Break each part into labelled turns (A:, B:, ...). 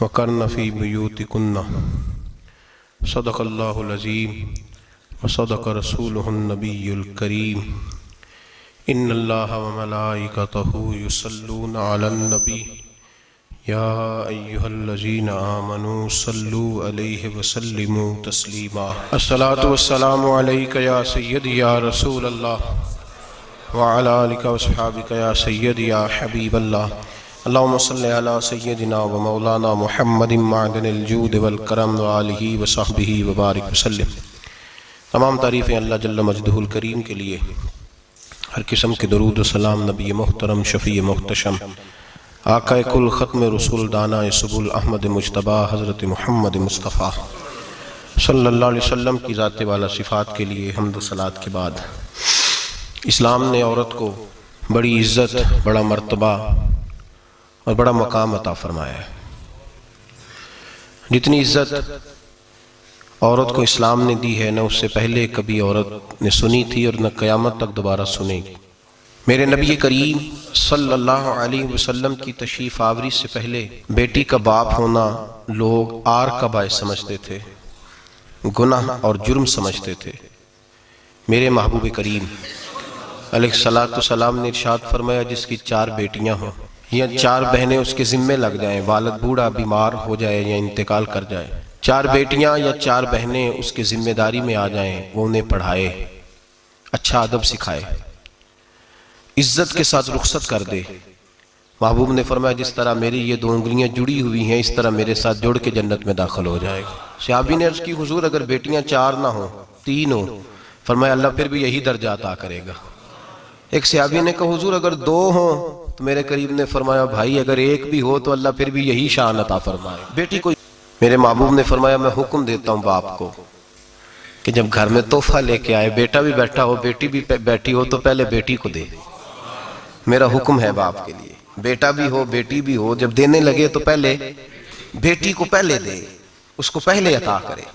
A: वक़र्न फ़ी बुयूतिकुन्ना सदक़ल्लाहुल अज़ीम व सदक़ रसूलुहुन नबियुल करीम। इन्नल्लाहा व मलाइकतहु युसल्लूना अलन नबी या अय्युहल्लज़ीना आमनू सल्लू अलैहि व सल्लिमू तस्लीमा। अस्सलातु वस्सलामु अलैका या सय्यदी या रसूलल्लाह व अला आलिका व अस्हाबिका या सय्यदी या हबीबल्लाह। अल्लाहुम्मा सल्लि अला सय्यदिना व मौलाना मुहम्मदिन मअदनिल जूद वल करम व आलिहि व सहबिहि व बारिक वसल्लम। तमाम तारीफ़ें अल्लाह जल्ल मजदहुल करीम के लिए। हर किस्म के दरूद व सलाम नबी मोहतरम शफ़ी मोहतशम आक़ाए कुल ख़त्म रसूल दाना सुबुल अहमद मुज्तबा हज़रत मुहम्मद मुस्तफ़ा सल्लल्लाहु अलैहि वसल्लम की ज़ात वाला सिफ़ात के लिए हम्द सलात के बाद इस्लाम ने औरत को बड़ी इज़्ज़त, बड़ा मर्तबा और बड़ा मकाम अता फरमाया है। जितनी इज़्ज़त औरत को इस्लाम ने दी है, न उससे पहले कभी औरत ने सुनी थी और न क़यामत तक दोबारा सुनेगी। मेरे नबी करीम सल्लल्लाहु अलैहि वसल्लम की तशरीफ़ आवरी से पहले बेटी का बाप होना लोग आर का बायस समझते थे, गुनाह और जुर्म समझते थे। मेरे महबूब करीम अलैहिस्सलातु सलाम ने इरशाद फरमाया, जिसकी 4 बेटियां हों या 4 बहनें उसके ज़िम्मे लग जाएं, वालिद बूढ़ा बीमार हो जाए या इंतकाल कर जाए, 4 बेटियां या 4 बहनें उसके जिम्मेदारी में आ जाएं, वो उन्हें पढ़ाए, अच्छा अदब सिखाए, इज्जत के साथ रुखसत कर दे। महबूब ने फरमाया, जिस तरह मेरी ये 2 उंगलियां जुड़ी हुई हैं, इस तरह मेरे साथ जुड़ के जन्नत में दाखिल हो जाएगा। सहाबी ने अर्ज़ की, हुजूर अगर बेटियां 4 ना हो 3 हो? फरमाया, अल्लाह फिर भी यही दर्जा अता करेगा। एक सहाबी ने कहा, हुजूर अगर 2 हो? तो मेरे करीब ने फरमाया, भाई अगर 1 भी हो तो अल्लाह फिर भी यही शान अता फरमाए। बेटी को मेरे महबूब ने फरमाया, मैं हुक्म देता हूँ बाप को कि जब घर में तोहफा लेके आए, बेटा भी बैठा हो बेटी भी बैठी हो, तो पहले बेटी को दे। मेरा हुक्म है बाप के लिए, बेटा भी हो बेटी भी हो, जब देने लगे तो पहले बेटी को पहले दे, उसको पहले अता करे,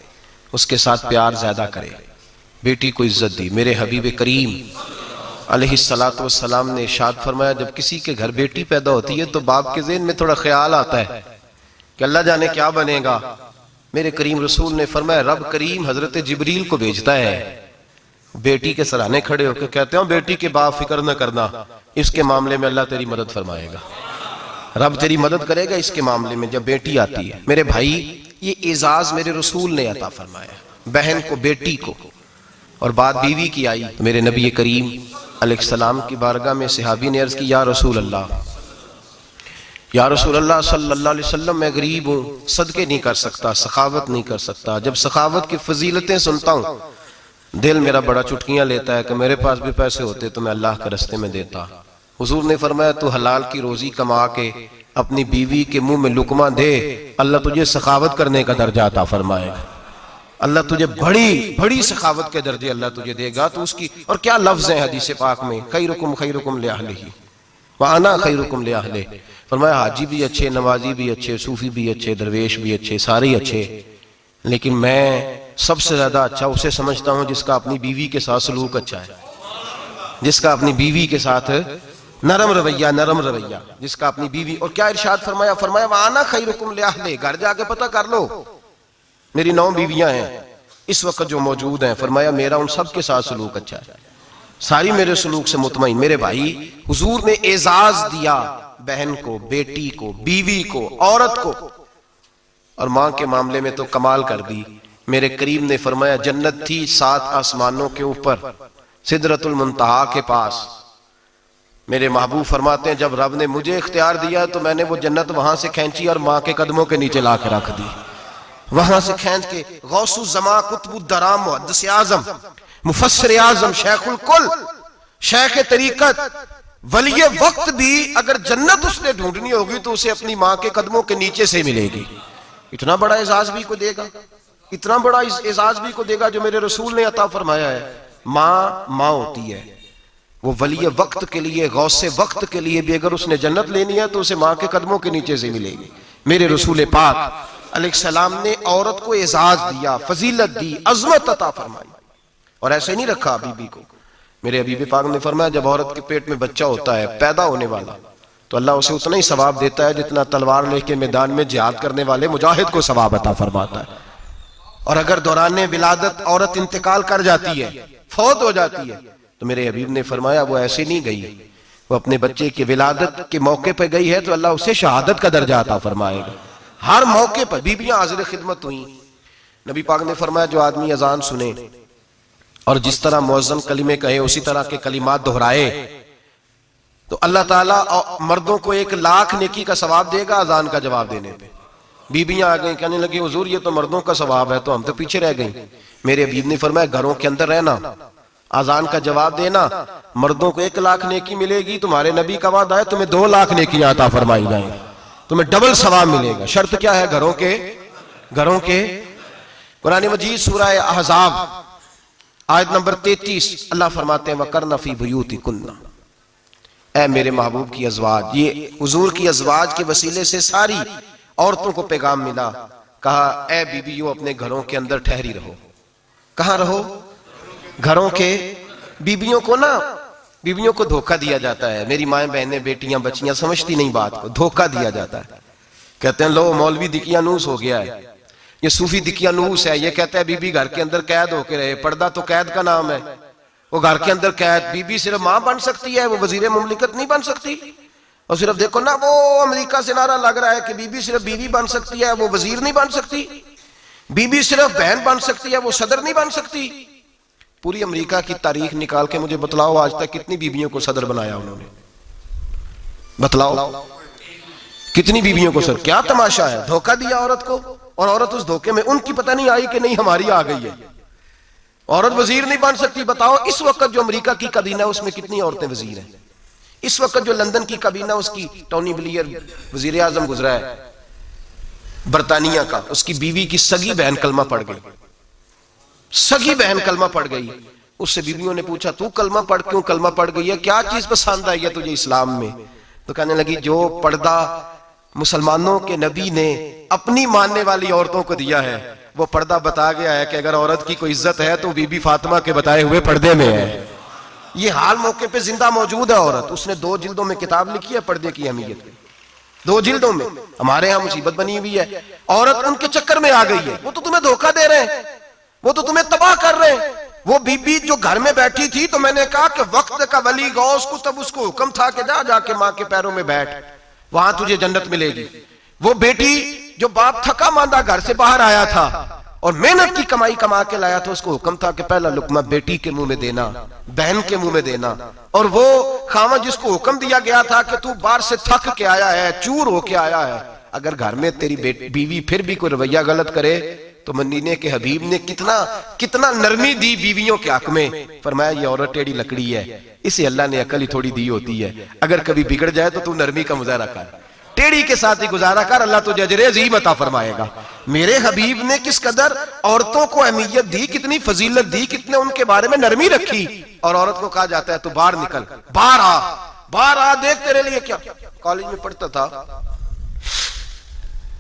A: उसके साथ प्यार ज्यादा करे, बेटी को इज्जत दी। मेरे हबीब करीम अलैहिस्सलातु वस्सलाम ने इरशाद फरमाया, जब किसी के घर बेटी पैदा होती है तो बाप के ज़हन में थोड़ा ख्याल आता है कि अल्लाह जाने क्या बनेगा। मेरे करीम रसूल ने फरमाया, रब करीम हजरत जिब्रील को भेजता है, बेटी के सराहने खड़े होकर कहते हो, बेटी के बाप फिक्र न करना, इसके मामले में अल्लाह तेरी मदद फरमाएगा, रब तेरी मदद करेगा इसके मामले में जब बेटी आती है। मेरे भाई, ये एजाज मेरे रसूल ने अता फरमाया, बहन को, बेटी को, और बात बीवी की आई तो मेरे नबी करीम अलैहिस्सलाम की बारगाह में सहाबी ने अर्ज की, या रसूल अल्लाह सल्लल्लाहु अलैहि वसल्लम, मैं गरीब हूँ, सदके नहीं कर सकता, सखावत नहीं कर सकता। जब सखावत की फजीलतें सुनता हूँ दिल मेरा बड़ा चुटकियां लेता है कि मेरे पास भी पैसे होते तो मैं अल्लाह के रास्ते में देता। हुजूर ने फरमाया, तू हलाल की रोजी कमा के अपनी बीवी के मुंह में लुकमा दे, अल्लाह तुझे सखावत करने का दर्जा अता फरमाएगा, अल्लाह तुझे बड़ी बड़ी सखावत के दर्जे अल्लाह तुझे देगा। तो उसकी, और क्या लफ्ज है हदीस पाक में, खैरुकुम लिअहलिही व अना खैरुकुम लिअहलिही। फरमाया, हाजी भी अच्छे, नमाजी भी अच्छे, सूफी भी अच्छे, दरवेश भी अच्छे, सारे अच्छे, लेकिन मैं सबसे ज्यादा अच्छा उसे समझता हूं जिसका अपनी बीवी के साथ सलूक अच्छा है, जिसका अपनी बीवी के साथ नरम रवैया, जिसका अपनी बीवी। और क्या इरशाद फरमाया, फरमाया व अना खैरुकुम लिअहलिही। घर जाके पता कर लो, मेरी 9 बीवियां हैं इस वक्त जो मौजूद हैं, फरमाया मेरा उन सब के साथ सलूक अच्छा है, सारी मेरे सलूक से मुतमईन। मेरे भाई, हुजूर ने एजाज दिया बहन को, बेटी को, बीवी को, औरत को, और मां के मामले में तो कमाल कर दी। मेरे करीम ने फरमाया, जन्नत थी 7 आसमानों के ऊपर, सिदरतुल मुंतहा के पास। मेरे महबूब फरमाते हैं, जब रब ने मुझे इख्तियार दिया तो मैंने वो जन्नत वहां से खींची और मां के कदमों के नीचे ला के रख दी। वहां से खींच के गौसुज़्ज़मा, कुतुबुद्दराम, मुहद्दिस आज़म, मुफस्सिर आज़म, शेखुल कुल, शेख तरीकत, वली वक्त भी अगर जन्नत उसने ढूंढनी होगी तो उसे अपनी मां के कदमों के नीचे से मिलेगी। इतना बड़ा एजाज भी को देगा, इतना बड़ा एजाज भी को देगा जो मेरे रसूल ने अता फरमाया है। मां होती है, वो वली वक्त के लिए, गौसे वक्त के लिए भी अगर उसने जन्नत लेनी है तो उसे मां के कदमों के नीचे से मिलेगी। मेरे रसूल पाक अलैहिस्सलाम ने औरत को एजाज दिया, फजीलत दी, अजमत अता फरमाई, और ऐसे नहीं रखा बीबी को। मेरे हबीब पाक ने फरमाया, जब औरत के पेट में बच्चा होता है, पैदा होने वाला, तो अल्लाह उसे उतना ही सवाब देता है जितना तलवार लेके मैदान में जिहाद करने वाले मुजाहिद को सवाब अता फरमाता है। और अगर दौरान विलादत औरत इंतकाल कर जाती है, फौत हो जाती है, तो मेरे हबीब ने फरमाया वो ऐसे नहीं गई, वो अपने बच्चे की विलादत के मौके पर गई है तो अल्लाह उसे शहादत का दर्जा अता फरमाएगा। हर मौके पर बीबियां हाजिर खिदमत हुई। नबी पाक ने फरमाया जो आदमी अजान सुने और जिस तरह मुअज्जिन कलिमे कहे उसी तरह के कलिमात दोहराए तो अल्लाह ताला मर्दों को 1,00,000 नेकी का सवाब देगा अजान का जवाब देने पे। बीबियां आ गई, कहने लगी हुजूर ये तो मर्दों का सवाब है, तो हम तो पीछे रह गई। मेरे हबीब ने फरमाया घरों के अंदर रहना, अजान का जवाब देना, मर्दों को 1,00,000 नेकी मिलेगी, तुम्हारे नबी का वादा है तुम्हें 2,00,000 नेकी अता फरमाई जाएंगी, तुम्हें डबल सवाब मिलेगा। शर्त क्या है? घरों के कुरान मजीद सूरह अहज़ाब आयत नंबर 33 अल्लाह फरमाते हैं वकरना फी बुयूतिकुन्ना, ऐ मेरे महबूब की अज़वाज, ये हुजूर की अज़वाज के वसीले से सारी औरतों को पैगाम मिला। कहा ऐ बीबियों अपने घरों के अंदर ठहरी रहो। कहां रहो? घरों के। बीबियों को ना, बीबियों को धोखा दिया जाता है। मेरी माएँ बहनें बेटियां बच्चियां समझती नहीं बात को, धोखा दिया जाता है। कहते हैं लो मौलवी दिकियानूस हो गया है, ये सूफी दिकियानूस है, ये कहता है बीबी घर के अंदर कैद होके रहे। पर्दा तो कैद का नाम है, वो घर के अंदर कैद। बीबी सिर्फ मां बन सकती है, वो वजीर मुमलिकत नहीं बन सकती। और सिर्फ देखो ना वो अमेरिका से नारा लग रहा है कि बीबी सिर्फ बीवी बन सकती है, वो वजीर नहीं बन सकती। बीबी सिर्फ बहन बन सकती है, वो सदर नहीं बन सकती। पूरी अमेरिका की तारीख निकाल के मुझे बतलाओ आज तक कितनी बीबियों को सदर बनाया उन्होंने? बतलाओ कितनी बीबियों को सदर? क्या तमाशा है, धोखा दिया औरत को। और औरत उस धोखे में उनकी पता नहीं आई कि नहीं हमारी आ गई है। औरत वजीर नहीं बन सकती। बताओ इस वक्त जो अमेरिका की काबीना है उसमें कितनी औरतें वजीर हैं? इस वक्त जो लंदन की काबीना उसकी टोनी ब्लेयर वजीर आजम गुजरा है बरतानिया का, उसकी बीवी की सगी बहन कलमा पड़ गई। सगी बहन कलमा पड़ गई। उससे बीवियों ने पूछा तू कलमा पढ़ क्यों कलमा पड़ गई है, क्या चीज पसंद आई है तुझे इस्लाम में? तो कहने लगी जो पर्दा मुसलमानों के नबी ने अपनी मानने वाली औरतों को दिया है वो पर्दा बता गया है कि अगर औरत की कोई इज्जत है तो बीबी फातिमा के बताए हुए पर्दे में है। ये हाल मौके पे जिंदा मौजूद है औरत। उसने 2 जिल्दों में किताब लिखी है पर्दे की अहमियत, 2 जिल्दों में। हमारे यहाँ मुसीबत बनी हुई है, औरत उनके चक्कर में आ गई है। वो तो तुम्हें धोखा दे रहे हैं, वो तो तुम्हें तबाह कर रहे हैं। वो बीबी जो घर में बैठी थी तो मैंने कहा कि वक्त का वली गौस को तब उसको हुक्म था कि जा जाके माँ के पैरों में बैठ, वहां तुझे जन्नत मिलेगी। वो बेटी जो बाप थका मांदा घर से बाहर आया था और मेहनत की कमाई कमा के लाया था, उसको हुक्म था कि पहला लुकमा बेटी के मुंह में देना, बहन के मुंह में देना। और वो खामा जिसको हुक्म दिया गया था कि तू बाहर से थक के आया है, चूर होके आया है, अगर घर में तेरी बीवी फिर भी कोई रवैया गलत करे तो मदीने के हबीब ने कितना नरमी दी बीवियों के हक में। फरमाया ये औरत टेढ़ी लकड़ी है, इसे अल्लाह ने अकल ही थोड़ी दी होती है, अगर कभी बिगड़ जाए तो तू नरमी का मुजाहरा कर, टेढ़ी के साथ ही गुजारा कर, अल्लाह तुझे अजर अज़ीम अता फरमाएगा। मेरे हबीब ने किस कदर औरतों को अहमियत दी, कितनी फजीलत दी, कितने उनके बारे में नरमी रखी। और औरत को कहा जाता है तू बाहर निकल, बाहर आ, देख तेरे लिए क्या। कॉलेज में पढ़ता था,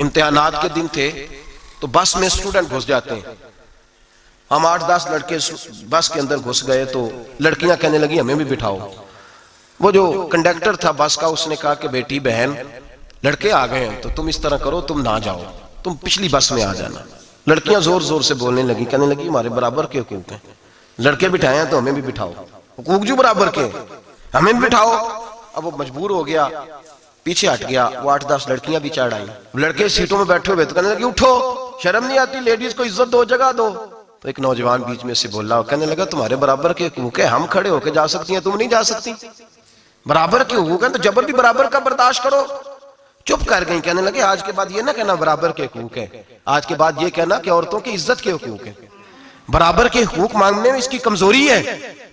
A: इम्तिहानात के दिन थे तो बस में स्टूडेंट घुस जाते हैं। हम 8-10 लड़के बस के अंदर घुस गए तो लड़कियां कहने लगी हमें भी बिठाओ। वो जो कंडक्टर था बस का उसने कहा कि बेटी बहन लड़के आ गए हैं तो तुम इस तरह करो, तुम ना जाओ, तुम पिछली बस में आ जाना। लड़कियां जोर जोर से बोलने लगी, कहने लगी हमारे बराबर के हुकूक हैं, लड़के बिठाए हैं तो हमें भी बिठाओ, हुकूक जो बराबर के हमें भी बिठाओ। अब वो मजबूर हो गया, पीछे हट गया। वो 8-10 लड़कियां भी चढ़ आई, लड़के सीटों में बैठे हुए तो कहने लगी उठो, शर्म नहीं आती, लेडीज को इज्जत दो, जगह दो। तो एक नौजवान बीच में से बोला, कहने लगा तुम्हारे बराबर के हुकूक है, हम खड़े होकर जा सकती हैं, तुम नहीं जा सकती। बराबर के हुकूक है तो जबर भी बराबर का बर्दाश्त करो। चुप कर गई। कहने लगे आज के बाद ये ना कहना बराबर के हुकूक है, आज के बाद ये कहना कि औरतों की इज्जत के हुकूक है। बराबर के हुकूक मांगने में इसकी कमजोरी है।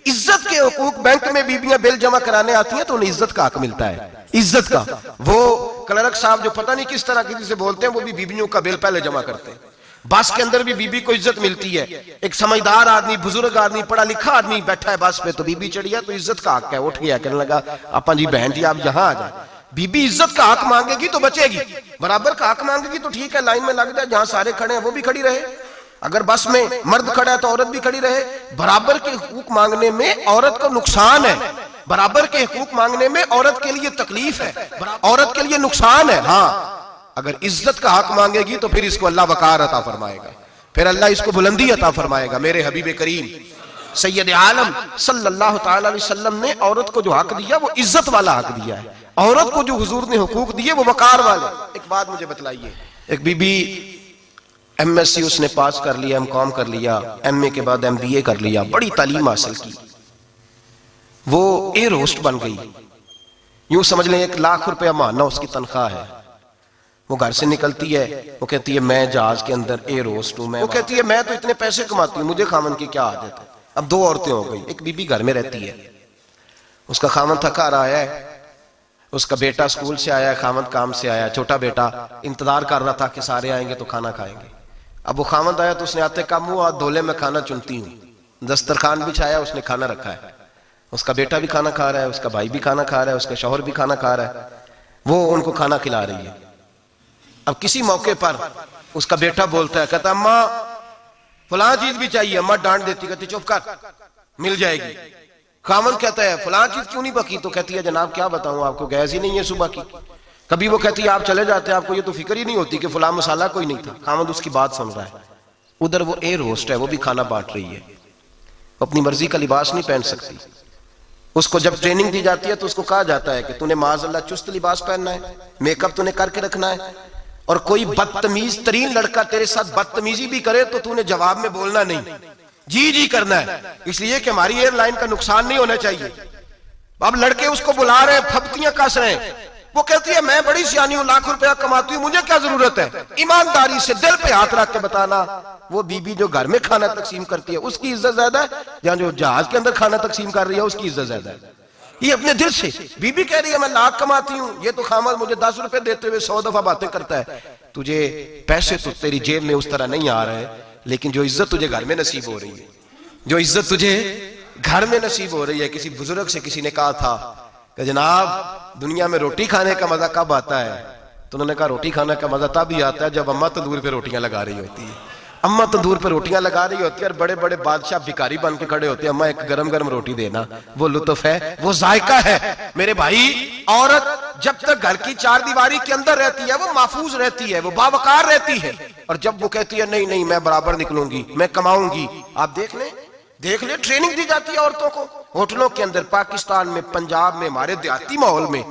A: इज्जत के हुकूक, बैंक में बीबियां बिल जमा कराने आती हैं तो उन्हें इज्जत का हक मिलता है, इज्जत का। वो क्लर्क साहब जो पता नहीं किस तरह किसी से बोलते हैं वो भी बीबियों का बिल पहले जमा करते हैं। बस के अंदर भी बीबी को इज्जत मिलती है। एक समझदार आदमी, बुजुर्ग आदमी, पढ़ा लिखा आदमी बैठा है बस पे तो बीबी चढ़ी है तो इज्जत का हक है। उठ गया, कहने लगा आपा जी बहन जी आप यहाँ आ जाए। बीबी इज्जत का हक मांगेगी तो बचेगी, बराबर का हक मांगेगी तो ठीक है, लाइन में लग जाए, जहां सारे खड़े हैं वो भी खड़ी रहे। अगर बस में मर्द खड़ा है तो औरत भी खड़ी रहे। बराबर के हुकूक मांगने में औरत को नुकसान है, बराबर के हकूक मांगने में औरत के लिए तकलीफ है, औरत के लिए नुकसान है। हाँ, अगर इज्जत का हक मांगेगी तो फिर इसको अल्लाह वकार अता फरमाएगा, फिर अल्लाह इसको बुलंदी अता फरमाएगा। मेरे हबीब करीम सैयद आलम सल्लल्लाहु ताला अलैहि वसल्लम ने औरत को जो हक दिया वो इज्जत वाला हक दिया है। औरत को जो हुजूर ने हुकूक दिए वो वकार वाले। एक बात मुझे बतलाइए, एक बीबी MSc उसने पास कर लिया, MCOM कर लिया, MA के बाद MBA कर लिया, बड़ी तालीम हासिल की, वो एयर होस्ट बन गई। यूं समझ लें 1 लाख रुपया महीना उसकी तनख्वाह है। वो घर से निकलती है, वो कहती है मैं जहाज के अंदर एयर होस्ट हूं। वो कहती है मैं तो इतने पैसे कमाती हूँ, मुझे खामन की क्या आदत है। अब 2 औरतें हो गई, एक बीबी घर में रहती है, उसका खामन थका रहा है, उसका बेटा स्कूल से आया है, खामद काम से आया, छोटा बेटा इंतजार कर रहा था कि सारे आएंगे तो खाना खाएंगे। अब वो खामद आया तो उसने आते का मुंह हाथ धोले में खाना चुनती हूँ, दस्तरखान बिछाया, उसने खाना रखा है, उसका बेटा भी खाना खा रहा है, उसका भाई भी खाना खा रहा है, उसका शौहर भी खाना खा रहा है, वो उनको खाना खिला रही है। अब किसी मौके पर उसका बेटा बोलता है, कहता अम्मा फलां चीज भी चाहिए, अम्मा डांट देती, कहती चुप कर मिल जाएगी। खामन कहता है फलां चीज क्यों नहीं पकी, तो कहती है जनाब क्या बताऊं आपको, गैस ही नहीं है सुबह की। कभी वो कहती है आप चले जाते हैं, आपको ये तो फिक्र ही नहीं होती कि फलां मसाला कोई नहीं था। खामन उसकी बात सुन रहा है, उधर वो एयर होस्ट है, वो भी खाना बांट रही है, अपनी मर्जी का लिबास नहीं पहन सकती। उसको जब ट्रेनिंग दी जाती है तो उसको कहा जाता है कि तूने माज़अल्लाह चुस्त लिबास पहनना है, मेकअप तूने करके रखना है, और कोई बदतमीज तरीन लड़का तेरे साथ बदतमीजी भी करे तो तूने जवाब में बोलना नहीं, जी जी करना है, इसलिए कि हमारी एयरलाइन का नुकसान नहीं होना चाहिए। अब लड़के उसको बुला रहे हैं, फप्तियां कस रहे हैं, वो कहती है मैं बड़ी सियानी हूं, लाख रुपया कमाती हूं, मुझे क्या जरूरत है। ईमानदारी से दिल पे हाथ रख के बताना, वो बीबी जो घर में खाना तकसीम करती है उसकी इज्जत ज्यादा है या जो जहाज के अंदर खाना तकसीम कर रही है उसकी इज्जत ज्यादा है। ये अपने दिल से बीबी कह रही है मैं लाख कमाती हूं, ये तो खामद मुझे 10 रुपए देते हुए 100 दफा बातें करता है। तुझे पैसे तो तेरी जेब में उस तरह नहीं आ रहे, लेकिन जो इज्जत तुझे घर में नसीब हो रही है, जो इज्जत तुझे घर में नसीब हो रही है। किसी बुजुर्ग से किसी ने कहा था कि जनाब दुनिया में रोटी खाने का मजा कब आता है, तो उन्होंने कहा रोटी खाने का मजा तब ही आता है जब अम्मा तंदूर पे रोटियां लगा रही होती है। अम्मा तंदूर पे रोटियां लगा रही होती है और बड़े बड़े बादशाह भिखारी बन के खड़े होते हैं, अम्मा एक गरम गरम रोटी देना, वो लुत्फ है, वो जायका है। मेरे भाई औरत जब तक घर की 4 दीवारी के अंदर रहती है वो महफूज रहती है, वो बावकार रहती है, और जब वो कहती है नहीं नहीं मैं बराबर निकलूंगी, मैं कमाऊंगी, आप देख ले ट्रेनिंग दी जाती है औरतों को होटलों के अंदर, पाकिस्तान में, पंजाब में, हमारे देहाती माहौल में।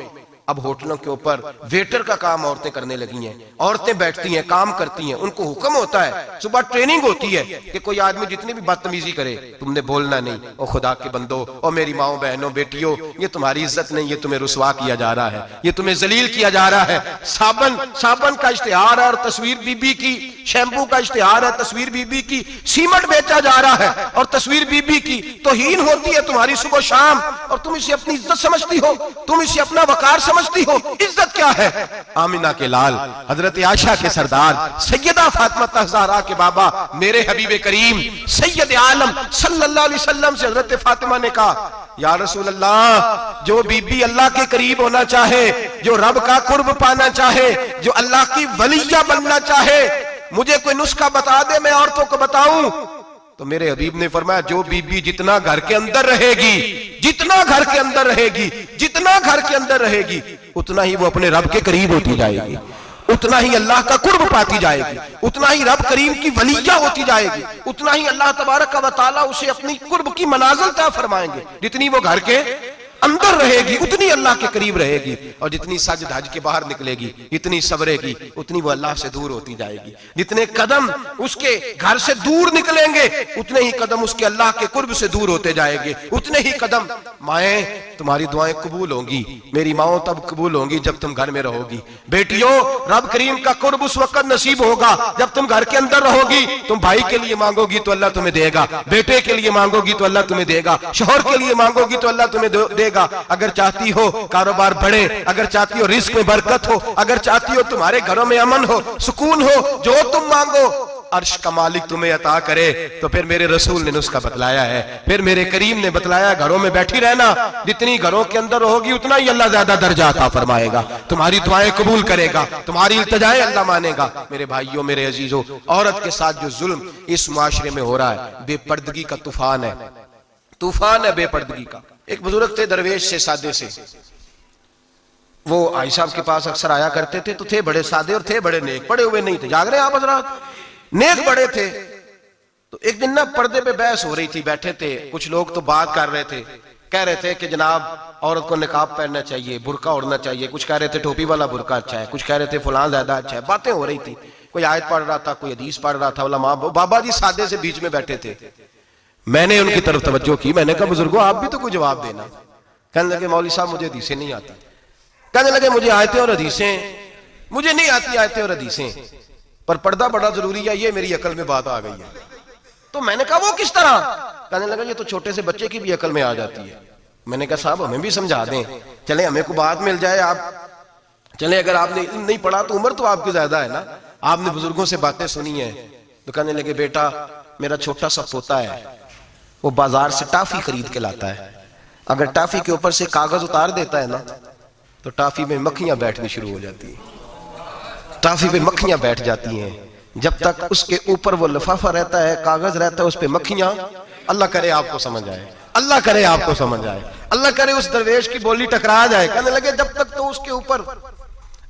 A: अब होटलों के ऊपर वेटर का काम औरतें करने लगी हैं, औरतें बैठती हैं, काम करती हैं, उनको हुक्म होता है, सुबह ट्रेनिंग होती है कि कोई आदमी जितनी भी बदतमीजी करे तुमने बोलना नहीं। और खुदा के बंदो और मेरी माओ बहनों बेटियों, ये तुम्हारी इज्जत नहीं, ये तुम्हें रुसवा किया जा रहा है, ये तुम्हें जलील किया जा रहा है। साबन का इश्तिहार है और तस्वीर बीबी की, शैम्पू का इश्तिहार है, तस्वीर बीबी की, सीमेंट बेचा जा रहा है और तस्वीर बीबी की तौहीन होती है तुम्हारी सुबह शाम, और तुम इसे अपनी इज्जत समझती हो, तुम इसे अपना वकार समझती हो। इज्जत क्या है? आमिना के लाल, हजरत आयशा के सरदार, सैयदा फातिमा ज़हरा के बाबा, मेरे हबीब करीम सैयद आलम सल्लल्लाहु अलैहि वसल्लम से हजरत फातिमा ने कहा या रसूल अल्लाह, जो बीबी अल्लाह के करीब होना चाहे, जो रब का कुर्ब पाना चाहे, जो अल्लाह की वलिया बनना चाहे, मुझे कोई नुस्खा बता दे मैं औरतों को बताऊं। तो मेरे हबीब ने फरमाया जो बीबी जितना घर के अंदर रहेगी, जितना घर के अंदर रहेगी, जितना घर के अंदर रहेगी, उतना ही वो अपने रब के करीब होती जाएगी, उतना ही अल्लाह का कुर्ब पाती जाएगी, उतना ही रब करीम की वलिया होती जाएगी, उतना ही अल्लाह तबारक व तआला उसे अपनी कुर्ब की मनाजिल तय फरमाएंगे। जितनी वो घर के अंदर रहेगी उतनी अल्लाह के करीब रहेगी, और जितनी सज धज के बाहर निकलेगी, इतनी सबरेगी, उतनी वो अल्लाह से दूर होती जाएगी। जितने कदम उसके घर से दूर निकलेंगे उतने ही कदम उसके अल्लाह के कुर्ब से दूर होते जाएंगे, उतने ही कदम। माएं तुम्हारी दुआएं कबूल होंगी, मेरी माओ तब कबूल होंगी जब तुम घर में रहोगी। बेटियों रब करीम का कुर्ब उस वक्त नसीब होगा जब तुम घर के अंदर रहोगी। तुम भाई के लिए मांगोगी तो अल्लाह तुम्हें देगा, बेटे के लिए मांगोगी तो अल्लाह तुम्हें देगा, शौहर के लिए मांगोगी तो अल्लाह तुम्हें देगा। अगर चाहती हो कारोबार बढ़े, अगर चाहती हो रिस्क में बरकत हो, अगर चाहती हो तुम्हारे घरों में अमन हो, सुकून हो, जो तुम मांगो अर्श का मालिक तुम्हें अता करे। तो फिर मेरे रसूल ने नुस्खा बतलाया है, फिर मेरे करीम ने बतलाया घरों में बैठी रहना, जितनी घरों के अंदर होगी उतना ही अल्लाह ज्यादा दर्जा अता फरमाएगा, तुम्हारी दुआएं कबूल करेगा, तुम्हारी इल्तिजाएं अल्लाह मानेगा। मेरे भाइयों मेरे अजीजों, औरत के साथ जो जुल्म इस मुआशरे में हो रहा है, बेपर्दगी का तूफान है, तूफान है बेपर्दगी का। एक बुजुर्ग थे दरवेश से, सादे से, वो आई साहब के पास अक्सर आया करते थे। तो थे बड़े सादे और थे बड़े नेक, पढ़े हुए नहीं थे, जाग रहे हैं आप हजरात, नेक बड़े थे। तो एक दिन ना पर्दे पे बहस हो रही थी, बैठे थे कुछ लोग तो बात कर रहे थे, कह रहे थे कि जनाब औरत को निकाब पहनना चाहिए, बुर्का ओढ़ना चाहिए, कुछ कह रहे थे टोपी वाला बुर्का अच्छा है, कुछ कह रहे थे फलां ज्यादा अच्छा है। बातें हो रही थी, कोई आयत पढ़ रहा था, कोई हदीस पढ़ रहा था। वाला माँ बाबा जी सादे से बीच में बैठे थे। मैंने उनकी तरफ तवज्जो की, मैंने कहा बुजुर्गो आप भी तो कोई जवाब देना। कहने लगे मौलवी साहब मुझे हदीसें नहीं आती। कहने लगे मुझे आयतें और हदीसें मुझे नहीं आती, आयतें और हदीसें, पर पर्दा बड़ा जरूरी है, ये मेरी अकल में बात आ गई है। तो मैंने कहा वो किस तरह? कहने लगा ये तो छोटे से बच्चे की भी अकल में आ जाती है। मैंने कहा साहब हमें भी समझा दें, चले हमें को बात मिल जाए। आप चले, अगर आपने नहीं पढ़ा तो उम्र तो आपकी ज्यादा है ना, आपने बुजुर्गों से बातें सुनी है। तो कहने लगे बेटा मेरा छोटा सा पोता है, वो बाजार से टाफी खरीद के लाता है, अगर टाफी के ऊपर से कागज उतार देता है ना तो टाफी में मक्खियां बैठनी शुरू हो जाती है, टाफी पे मक्खियां बैठ जाती हैं। जब तक उसके ऊपर वो लिफाफा रहता है, कागज रहता है, उस पे मक्खियां, अल्लाह करे आपको समझ आए, अल्लाह करे आपको समझ आए, अल्लाह करे उस दरवेश की बोली टकरा जाए। कहने लगे जब तक तो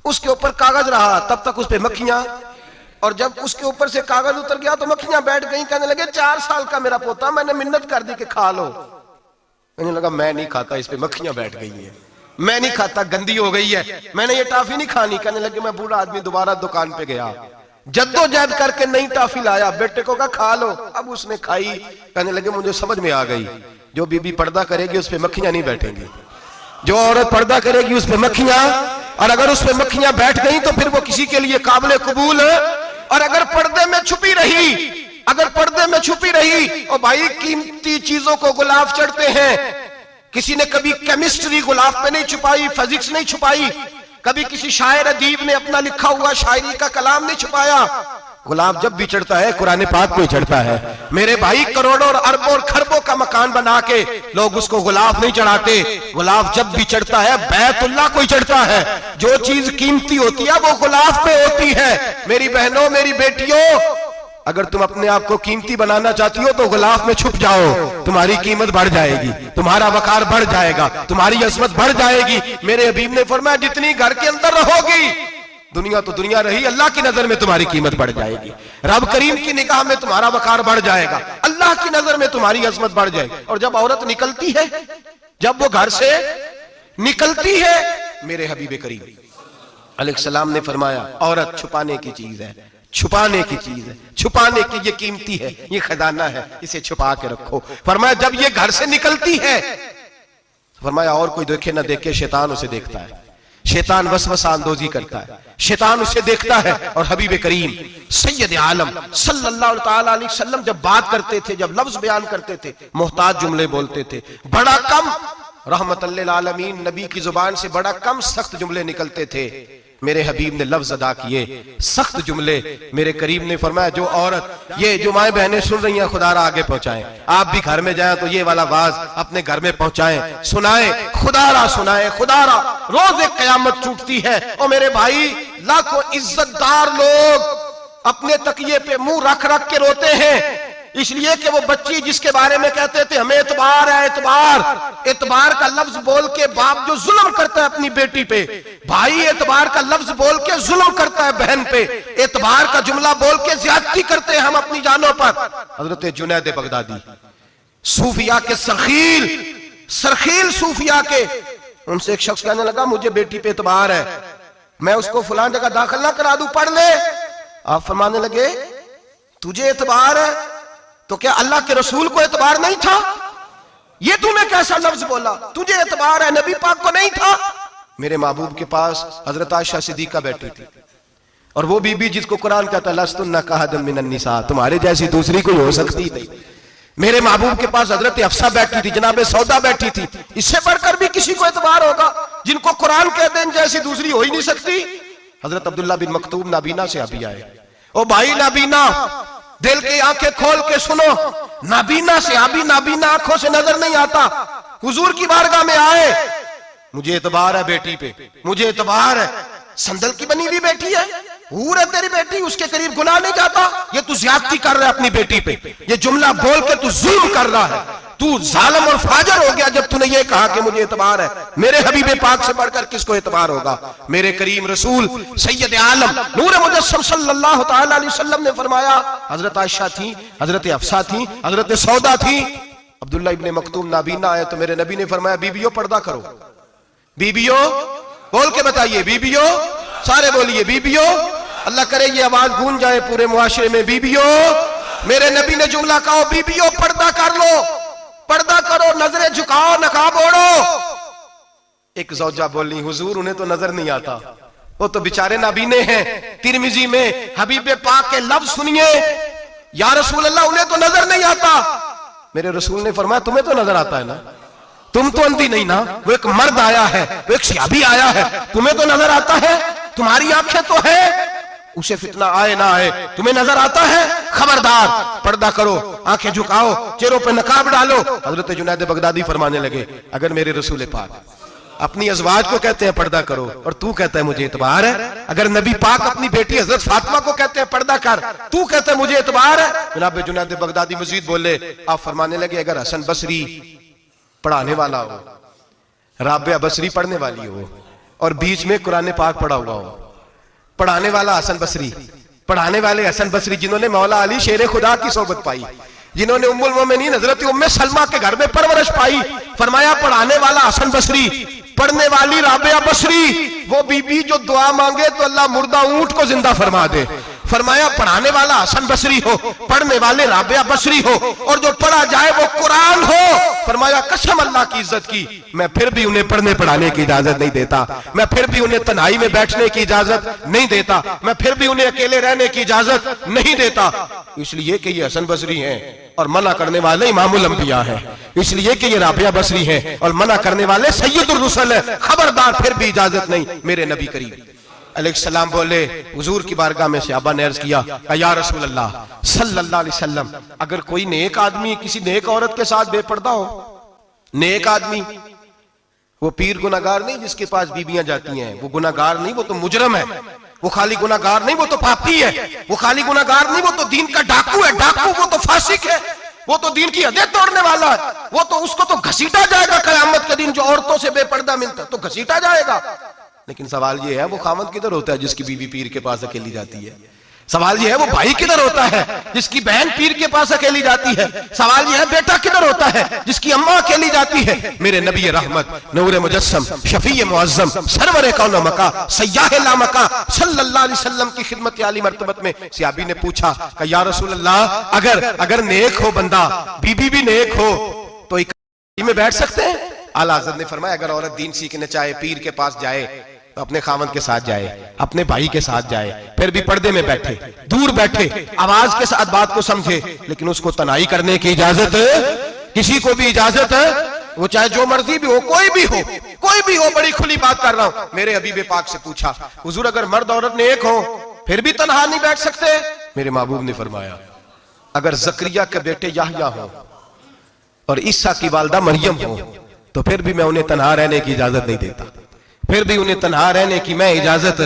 A: उसके ऊपर कागज रहा तब तक उस पे मक्खियां, और जब उसके ऊपर से कागज उतर गया तो मक्खियां बैठ गई। कहने लगे 4 साल का मेरा पोता, मैंने मिन्नत कर दी कि खा लो। कहने लगा मैं नहीं खाता, इस पे मक्खियां बैठ गई है, मैं नहीं खाता, गंदी हो गई है, मैंने ये टाफी नहीं खानी। कहने लगे मैं बूढ़ा आदमी दोबारा दुकान पे गया, जद्दोजहद करके नई टाफी लाया, बेटे को कहा खा लो, अब उसने खाई। कहने लगे मुझे समझ में आ गई, जो बीबी पर्दा करेगी उस पे मक्खियां नहीं बैठेंगी, जो औरत पर्दा करेगी उस पे मक्खियां, और अगर उस पे मक्खियां बैठ गई तो फिर वो किसी के लिए काबिल कबूल है। और अगर पर्दे में छुपी रही, अगर पर्दे में छुपी रही, और भाई कीमती चीजों को गुलाब चढ़ते हैं। किसी ने कभी केमिस्ट्री गुलाब पे नहीं छुपाई, फिजिक्स नहीं छुपाई, कभी किसी शायर अदीब ने अपना लिखा हुआ शायरी का कलाम नहीं छुपाया। गुलाब जब भी चढ़ता है कुरान पाक पे चढ़ता है मेरे भाई। करोड़ों और अरबों और खरबों का मकान बना के लोग उसको गुलाब नहीं चढ़ाते। गुलाब जब भी चढ़ता है बैतुल्लाह को चढ़ता है। जो चीज कीमती होती है वो गुलाब पे होती है। मेरी बहनों, मेरी बेटियों, अगर तुम अपने आप को कीमती बनाना चाहती हो तो गुलाब में छुप जाओ, तुम्हारी कीमत बढ़ जाएगी, तुम्हारा वकार बढ़ जाएगा, तुम्हारी अजमत बढ़ जाएगी। मेरे हबीब ने फरमाया जितनी घर के अंदर रहोगी, दुनिया तो दुनिया रही, अल्लाह की नजर में तुम्हारी कीमत बढ़ जाएगी। रब करीम की निगाह में तुम्हारा वकार बढ़ जाएगा, अल्लाह की नजर में तुम्हारी अजमत बढ़ जाएगी। और जब औरत निकलती है, जब वो घर से निकलती है, मेरे हबीब करीम अलैहिस्सलाम ने फरमाया औरत छुपाने की चीज है, छुपाने की चीज है, छुपाने की, ये कीमती है, ये खजाना है, इसे छुपा के रखो। फरमाया जब ये घर से निकलती है, फरमाया और कोई देखे ना देखे, शैतान उसे देखता है, शैतान वसवसा अंदोजी करता है, शैतान उसे देखता है। और हबीब करीम सैयद आलम सल्लल्लाहु ताला अलैहि वसल्लम जब बात करते थे, जब लफ्ज बयान करते थे, मोहताज जुमले बोलते थे, बड़ा कम, रहमतुल लिल आलमीन नबी की जुबान से बड़ा कम सख्त जुमले निकलते थे। मेरे हबीब ने लफ्ज अदा किए, सख्त जुमले। मेरे करीम ने फरमाया जो औरत, ये जो माए बहनें सुन रही हैं, खुदारा आगे पहुंचाएं, आप भी घर में जाएं तो ये वाला वाज अपने घर में पहुंचाएं, सुनाएं, खुदारा सुनाएं, खुदारा। रोज एक कयामत टूटती है और मेरे भाई लाखों इज्जतदार लोग अपने तकिए पे मुंह रख रख के रोते हैं, इसलिए कि वो बच्ची जिसके बारे में कहते थे हमें एतबार है, एतबार, एतबार का लफ्ज बोल के बाप जो जुल्म करता है अपनी बेटी पे, भाई एतबार का लफ्ज बोल के जुल्म करता है बहन पे, एतबार का जुमला बोल के ज्यादती करते हैं हम अपनी जानों पर। हजरत जुनैद बगदादी सूफिया के सरखील सूफिया के, उनसे एक शख्स कहने लगा मुझे बेटी पे एतबार है, मैं उसको फलां जगह दाखिल ना करा दूं, पढ़ ले। आप फरमाने लगे तुझे एतबार है तो क्या अल्लाह के रसूल को एतबार नहीं था? ये तूने कैसा लफ्ज बोला? तुझे एतबार है, नबी पाक को नहीं था? मेरे महबूब के पास हजरत आयशा सिद्दीका बैठी थी, और वो बीबी जिसको कुरान कहता लस्तुन्ना कहदम मिनन निसा, तुम्हारे जैसी दूसरी कोई हो सकती नहीं। मेरे महबूब के पास हजरत अफसा बैठी थी, जनाबे सौदा बैठी थी, इससे बढ़कर भी किसी को एतबार होगा? जिनको कुरान कहते हैं जैसी दूसरी हो ही नहीं सकती। हजरत अब्दुल्ला बिन मक्तूम नाबीना से अभी आए, ओ भाई नाबीना, दिल की आंखें खोल के सुनो, नाबीना से अभी, नाबीना आंखों से नजर नहीं आता, हुजूर की बारगाह में आए, मुझे एतबार है बेटी पे, मुझे एतबार है, संदल की बनी हुई बेटी है, हूर है तेरी बेटी, उसके करीब गुनाह नहीं जाता, ये तू ज्यादती कर रहा है अपनी बेटी पे, ये जुमला बोल के तू जुल्म कर रहा है। तू जालिम और फाजर हो गया जब तूने ये कहा कि मुझे एतबार है। मेरे हबीब पाक से बढ़कर किसको एतबार होगा? मेरे करीम रसूल सैयद आलम नूर मुजस्सम सल्लल्लाहु तआला अलैहि वसल्लम ने फरमाया, हजरत आयशा थी, हजरत हफ्सा थी, हजरत सौदा थी, अब्दुल्ला इब्ने मक्तूम नाबीना आए तो मेरे नबी ने फरमाया, बीबियों पर्दा करो। बीबियों बोल के बताइए, बीबियों, सारे बोलिए बीबियों। अल्लाह करे ये आवाज गूंज जाए पूरे मुआशरे में, बीबियों। मेरे नबी ने जुमला कहा, बीबियों पर्दा कर लो, पर्दा करो, नजरें झुकाओ, नकाब ओढ़ो। एक ज़ौजा बोली, हुजूर उन्हें तो नजर नहीं आता, वो तो बेचारे नाबीने हैं। तिरमिजी में हबीब पाक के लफ्ज सुनिए, या रसूल अल्लाह उन्हें तो नजर नहीं आता। मेरे रसूल ने फरमाया, तुम्हें तो नजर आता है ना, तुम तो अंधी नहीं ना। वो एक मर्द आया है, वो एक सहाबी आया है, तुम्हें तो नजर आता है, तुम्हारी आंखें तो है, उसे फितना आए ना आए तुम्हें नजर आता है। खबरदार, पर्दा करो, आंखें झुकाओ, चेहरों पे नकाब डालो। हजरत जुनैद बगदादी फरमाने लगे, अगर मेरे रसूल पाक अपनी अज़वाज को कहते हैं पर्दा करो और तू कहता है मुझे एतबार है, अगर नबी पाक अपनी बेटी हजरत फातिमा को कहते हैं पर्दा कर, तू कहता है मुझे एतबार है। जनाब जुनैद बगदादी मजीद बोले, आप फरमाने लगे, अगर हसन बसरी पढ़ाने वाला हो, राबिया बसरी पढ़ने वाली हो और बीच में कुरान पाक पढ़ा हुआ हो, पढ़ाने वाला हसन बसरी, पढ़ाने वाले हसन बसरी जिन्होंने मौला अली शेर खुदा की सोबत पाई, जिन्होंने उम्मुल मोमिनीन हजरत उम्मे सलमा के घर में परवरिश पाई, फरमाया पढ़ाने वाला हसन बसरी, पढ़ने वाली राबिया बसरी, वो बीबी जो दुआ मांगे तो अल्लाह मुर्दा ऊंट को जिंदा फरमा दे। फरमाया पढ़ाने वाला हसन बसरी हो, पढ़ने वाले राबिया बसरी हो, और जो पढ़ा जाए वो कुरान हो। फरमाया कसम अल्लाह की इज्जत की, मैं फिर भी उन्हें पढ़ने पढ़ाने की इजाजत नहीं देता, मैं फिर भी उन्हें तन्हाई में बैठने की इजाजत नहीं देता, मैं फिर भी उन्हें अकेले रहने की इजाजत नहीं देता, इसलिए कि ये हसन बसरी हैं और मना करने वाले इमामुल अंबिया हैं, इसलिए कि ये राबिया बसरी हैं और मना करने वाले सैयदुर रुसल हैं। खबरदार, फिर भी इजाजत नहीं। मेरे नबी करीम अलैहिस्सलाम बोले, हुजूर की बारगाह में सहाबा ने अर्ज किया, या रसूल अल्लाह सल्लल्लाहु अलैहि वसल्लम, अगर कोई नेक आदमी किसी नेक औरत के साथ बेपर्दा हो, नेक आदमी, वो पीर गुनाहगार नहीं जिसके पास बीबियां जाती हैं, वो गुनाहगार नहीं, वो तो मुजरम है, वो खाली गुनाहगार नहीं, वो तो पापी है, वो खाली गुनाहगार नहीं, वो तो दीन का डाकू है, डाकू, वो तो फासिक है, वो तो दीन की हदें तोड़ने वाला है, वो तो उसको तो घसीटा जाएगा कयामत के दिन। जो औरतों से बेपर्दा मिलता है तो घसीटा जाएगा। लेकिन सवाल ये है, वो खामद किधर होता है जिसकी बीवी पीर के पास अकेली जाती है? सवाल ये है, वो भाई किधर होता है जिसकी बहन पीर के पास अकेली जाती है? सवाल ये है, बेटा किधर होता है जिसकी अम्मा अकेली जाती है? मेरे नबी रहमत नूर मुजस्सम शफी मुअज्जम सरवर कौन मका सय्याह ला मका सल्लल्लाहु अलैहि वसल्लम की खिदमत आली मर्तबत में सहाबी ने पूछा कि या रसूल अल्लाह, अगर नेक हो बंदा, बीबी भी नेक हो, तो एक में बैठ सकते हैं? आला हज़रत ने फरमाया, अगर औरत दीन सीखने चाहे, पीर के पास जाए तो अपने खामद के साथ जाए, अपने भाई के साथ जाए, फिर भी पर्दे में बैठे, दूर बैठे, आवाज के साथ बात को समझे, लेकिन उसको तनाई करने की इजाजत, किसी को भी इजाजत है, वो चाहे जो मर्जी भी हो, कोई भी हो, कोई भी हो। बड़ी खुली बात कर रहा हूं। मेरे हबीब पाक से पूछा, हुजूर अगर मर्द औरत ने एक हो फिर भी तन्हा नहीं बैठ सकते? मेरे महबूब ने फरमाया, अगर जकरिया के बेटे याहया हो और ईसा की वालदा मरियम हो तो फिर भी मैं उन्हें तन्हा रहने की इजाजत नहीं देता, फिर भी उन्हें तन्हा रहने की मैं इजाजत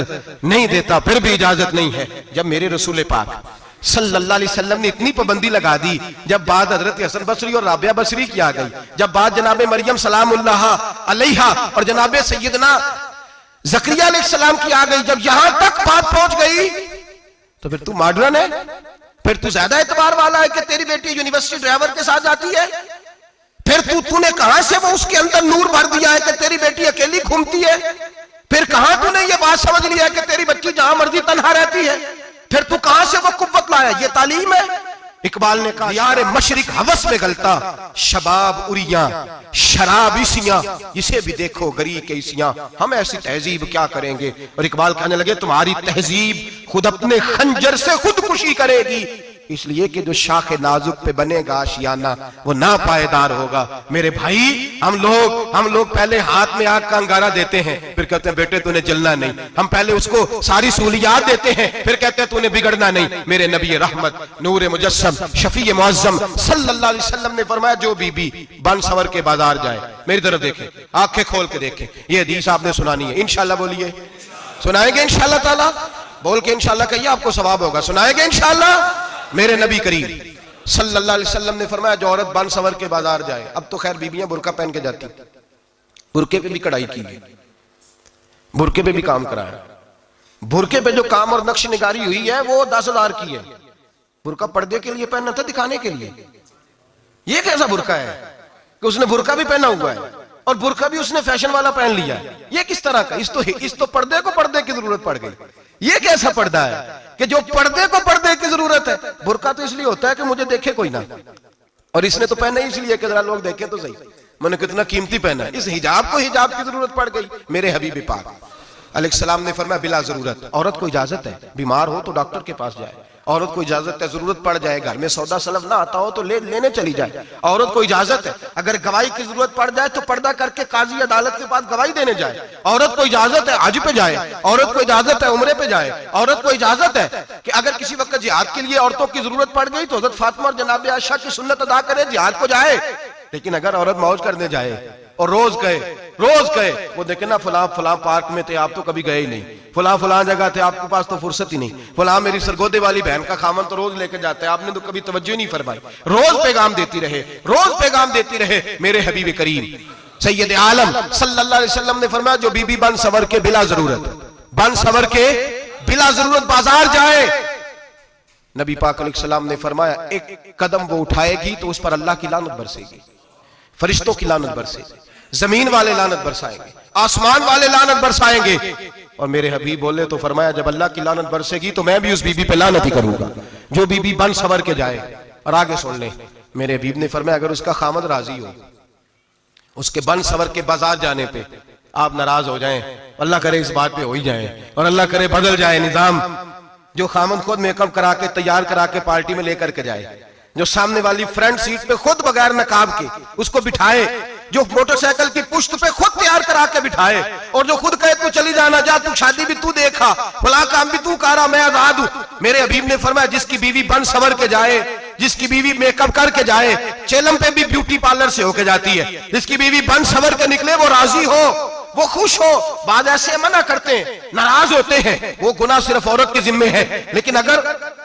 A: नहीं देता, फिर भी इजाजत नहीं है। जब मेरे रसूल पाक सल्लल्लाहु अलैहि वसल्लम ने इतनी पाबंदी लगा दी, जब बात हजरत हसन बसरी और राबिया बसरी की आ गई, जब बात जनाबे मरियम सलामुल्लाह अलैहा और जनाबे सैयदना जकरिया अलैहिस्सलाम की आ गई, जब यहां तक बात पहुंच गई तो फिर तू मॉडर्न है, फिर तू ज्यादा एतबार वाला है कि तेरी बेटी यूनिवर्सिटी ड्राइवर के साथ जाती है? फिर तूने कहां से वो उसके अंदर नूर भर दिया है कि तेरी बेटी अकेली घूमती है? फिर कहां तूने ये बात समझ लिया है कि तेरी बच्ची जहां मर्जी तन्हा रहती है? फिर तू कहां से वो कुव्वत लाया? ये तालीम है? इकबाल ने कहा, यार मशरिक हवस में गलता, शबाब उरिया शराब इसियां, इसे भी देखो गरी के इसियां, हम ऐसी तहजीब क्या करेंगे? और इकबाल कहने लगे, तुम्हारी तहजीब खुद अपने खंजर से खुदकुशी करेगी, इसलिए कि जो शाखे नाजुक पे बनेगा आशियाना वो ना पायदार होगा। मेरे भाई, हम लोग पहले हाथ में आग का अंगारा देते हैं, फिर कहते हैं बेटे तूने जलना नहीं। हम पहले उसको सारी सहूलियात देते हैं, फिर कहते हैं तूने बिगड़ना नहीं। मेरे नबी रहमत नूर मुजस्सम शफी मुअज्जम सल्लल्लाहु अलैहि वसल्लम ने फरमाया, जो बीबी बन सवर के बाजार जाए, मेरी तरफ देखे, आंखें खोल के देखे, ये हदीस आपने सुनानी है। इंशाल्लाह बोलिए, सुनाएंगे इंशाल्लाह ताला, बोल के इंशाल्लाह कहिए, आपको सवाब होगा। सुनाएंगे इंशाल्लाह। मेरे नबी करीम सल्लल्लाहु अलैहि वसल्लम ने फरमाया जो औरत बन सवर के बाजार जाए, अब तो खैर बीबियां बुरका पहन के जाती, बुरके पे भी कढ़ाई की है, बुरके पे भी काम कराया, बुरके पे जो काम और नक्श निगारी हुई है वो 10,000 की है। बुरका पर्दे के लिए पहनना था, दिखाने के लिए। ये कैसा बुरका है कि उसने बुरका भी पहना हुआ है और बुरका भी उसने फैशन वाला पहन लिया है? ये किस तरह का? इस तो पर्दे को पर्दे की जरूरत पड़ गई। ये कैसा पर्दा है कि जो पर्दे को पर्दे की जरूरत है? बुरका तो इसलिए होता है कि मुझे देखे कोई ना, और इसने तो पहना ही इसलिए कि जरा लोग देखें तो सही मैंने कितना कीमती पहना है। इस हिजाब को हिजाब की जरूरत पड़ गई। मेरे हबीब पाक अलैहिस्सलाम ने फरमाया बिला जरूरत, औरत को इजाजत है, बीमार हो तो डॉक्टर के पास जाए, औरत को इजाजत है, जरूरत पड़ जाए, घर में सौदा सलफ ना आता हो तो लेने चली जाए, औरत को इजाजत है, अगर गवाही की जरूरत पड़ जाए तो पर्दा करके काजी अदालत के पास गवाही देने जाए, औरत को इजाजत है हज पे जाए, औरत को इजाजत है उम्रे पे जाए, औरत को इजाजत है कि अगर किसी वक्त जिहाद के लिए औरतों की जरूरत पड़ गई तो हजरत फातिमा और जनाब आयशा की सुन्नत अदा करे, जिहाद को जाए। लेकिन अगर औरत मौज करने जाए और रोज गए वो देखे ना फलां पार्क में थे, आप तो कभी गए ही नहीं, फलां जगह थे, आपके पास तो फुर्सत ही नहीं, फलां मेरी सरगोदे वाली बहन का खामन तो रोज लेकर जाते हैं, आपने तो कभी तवज्जो नहीं फरमाई। रोज पैगाम देती रहे मेरे हबीब करीम सैयद आलम सल्लल्लाहु अलैहि वसल्लम ने फरमाया जो बीबी बन सवर के बिला जरूरत बाजार जाए, नबी पाक अलैहिस्सलाम ने फरमाया एक कदम वो उठाएगी तो उस पर अल्लाह की लानत बरसेगी, फरिश्तों की लानत बरसेगी, जमीन वाले लानत बरसाएंगे, आसमान वाले लानत बरसाएंगे। और मेरे हबीब बोले तो फरमाया जब अल्लाह की लानत बरसेगी तो मैं भी उस बीबी पे लानत ही करूंगा जो बीबी बन सवर के जाए। और आगे सुन ले, मेरे हबीब ने फरमाया अगर उसका खामद राजी हो उसके बन सवर के बाजार जाने पे, आप नाराज हो जाएं, अल्लाह करे इस बात पे हो ही जाए और अल्लाह करे बदल जाए निजाम, जो खामद खुद मेकअप करा के तैयार करा के पार्टी में लेकर के जाए, जो सामने वाली फ्रंट सीट पे खुद बगैर नकाब के उसको बिठाए, जो मोटरसाइकिल की पुश्त पे खुद तैयार करा के बिठाए और जो खुद कहे तू चली जाना, जा तू शादी भी तू देखा, फला काम भी तू करा, मैं आजाद हूं। मेरे हबीब ने फरमाया जिसकी बीवी बन सवर के जाए, जिसकी बीवी मेकअप करके जाए, चेलम पे भी ब्यूटी पार्लर से होके जाती है, जिसकी बीवी बन सवर के निकले वो राजी हो, वो खुश हो। बाद ऐसे मना करते हैं, नाराज होते हैं, वो गुनाह सिर्फ औरत के जिम्मे है। लेकिन अगर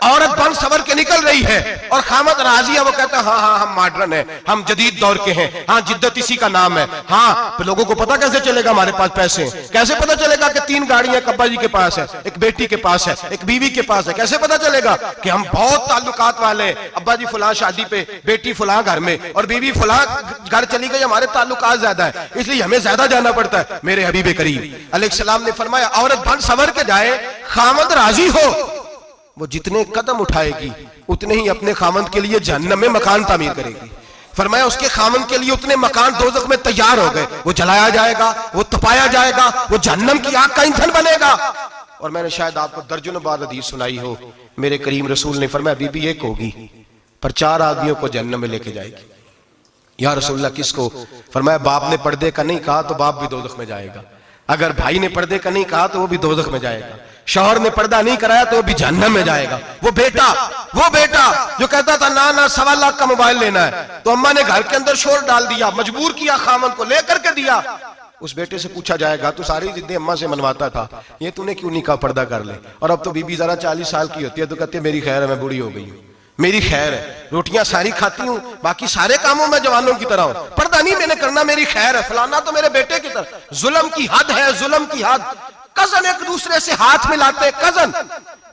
A: औरत बन सवर के निकल रही है और खामद राजी है, वो कहता है हाँ हम मॉडर्न है, हम जदीद दौर के हैं, हाँ जिद्दत इसी का नाम है, हाँ तो लोगों को पता कैसे चलेगा हमारे पास पैसे हैं, कैसे पता चलेगा कि 3 गाड़ियां अब्बा जी के पास है, एक बेटी के पास है, एक बीवी के पास है, कैसे पता चलेगा कि हम बहुत ताल्लुकात वाले, अब्बा जी फलां शादी पे, बेटी फलां घर में और बीवी फलां घर चली गई, हमारे ताल्लुकात ज्यादा है इसलिए हमें ज्यादा जाना पड़ता है। मेरे हबीब करीम अलैहिस्सलाम ने फरमाया औरत बन सवर के जाए, खामद राजी हो, वो जितने कदम उठाएगी उतने ही अपने खामद के लिए जहन्नम में मकान तामीर करेगी। फरमाया उसके खामद के लिए उतने मकान दोज़ख में तैयार हो गए, वो जलाया जाएगा, वो तपाया जाएगा, वो जहन्नम की आग का ईंधन बनेगा। और मैंने शायद आपको दर्जनों बार हदीस सुनाई हो, मेरे करीम रसूल ने फरमाया बीबी एक होगी पर 4 आदमियों को जहन्नम में लेके जाएगी। या रसूलल्लाह किसको? फरमाया बाप ने पर्दे का नहीं कहा तो बाप भी दोज़ख में जाएगा, अगर भाई ने पर्दे का नहीं कहा तो वो भी दोज़ख में जाएगा, शौहर ने पर्दा नहीं कराया तो वो भी जहन्नम में जाएगा। वो बेटा जो कहता था ना 1.25 लाख का मोबाइल लेना है तो अम्मा ने घर के अंदर शोर डाल दिया, मजबूर किया, खामन को लेकर के दिया। उस बेटे से पूछा जाएगा तू सारी जिद्दें अम्मा से मनवाता था, ये तूने क्यों नहीं कहा पर्दा कर ले? और अब तो बीबी जरा 40 साल की होती है तो कहती है मेरी खैर है, मैं बूढ़ी हो गई हूँ, मेरी खैर है, रोटियां सारी खाती हूँ, बाकी सारे कामों में जवानों की तरह हूं, पर्दा नहीं मैंने करना, मेरी खैर है, फलाना तो मेरे बेटे की तरह। जुल्म की हद है, जुल्म की हद। कजन एक दूसरे से हाथ मिलाते, कजन,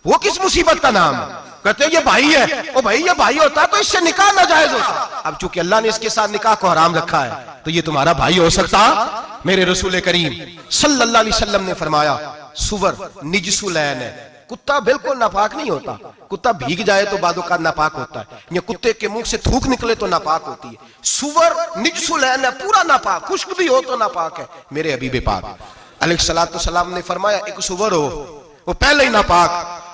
A: वो किस मुसीबत का नाम है? कहते ये भाई है, ओ भाई ये भाई होता तो इससे निकाह नाजायज होता, अब चूंकि अल्लाह ने इसके साथ निकाह को हराम रखा है तो ये तुम्हारा भाई हो सकता? मेरे रसूल करीम सल्लल्लाहु अलैहि वसल्लम ने फरमाया सुवर निजसुलैन है, कुत्ता बिल्कुल नापाक नहीं होता, कुत्ता भीग जाए तो बादों का नापाक होता है, या कुत्ते के मुंह से थूक निकले तो नापाक होती है। सुवर निजसुलैन है, पूरा नापाक, खुश्क भी हो तो नापाक है। मेरे हबीब पाक अलैहिस्सलातु सलाम ने फरमाया एक सुवर हो वो पहले ही नापाक,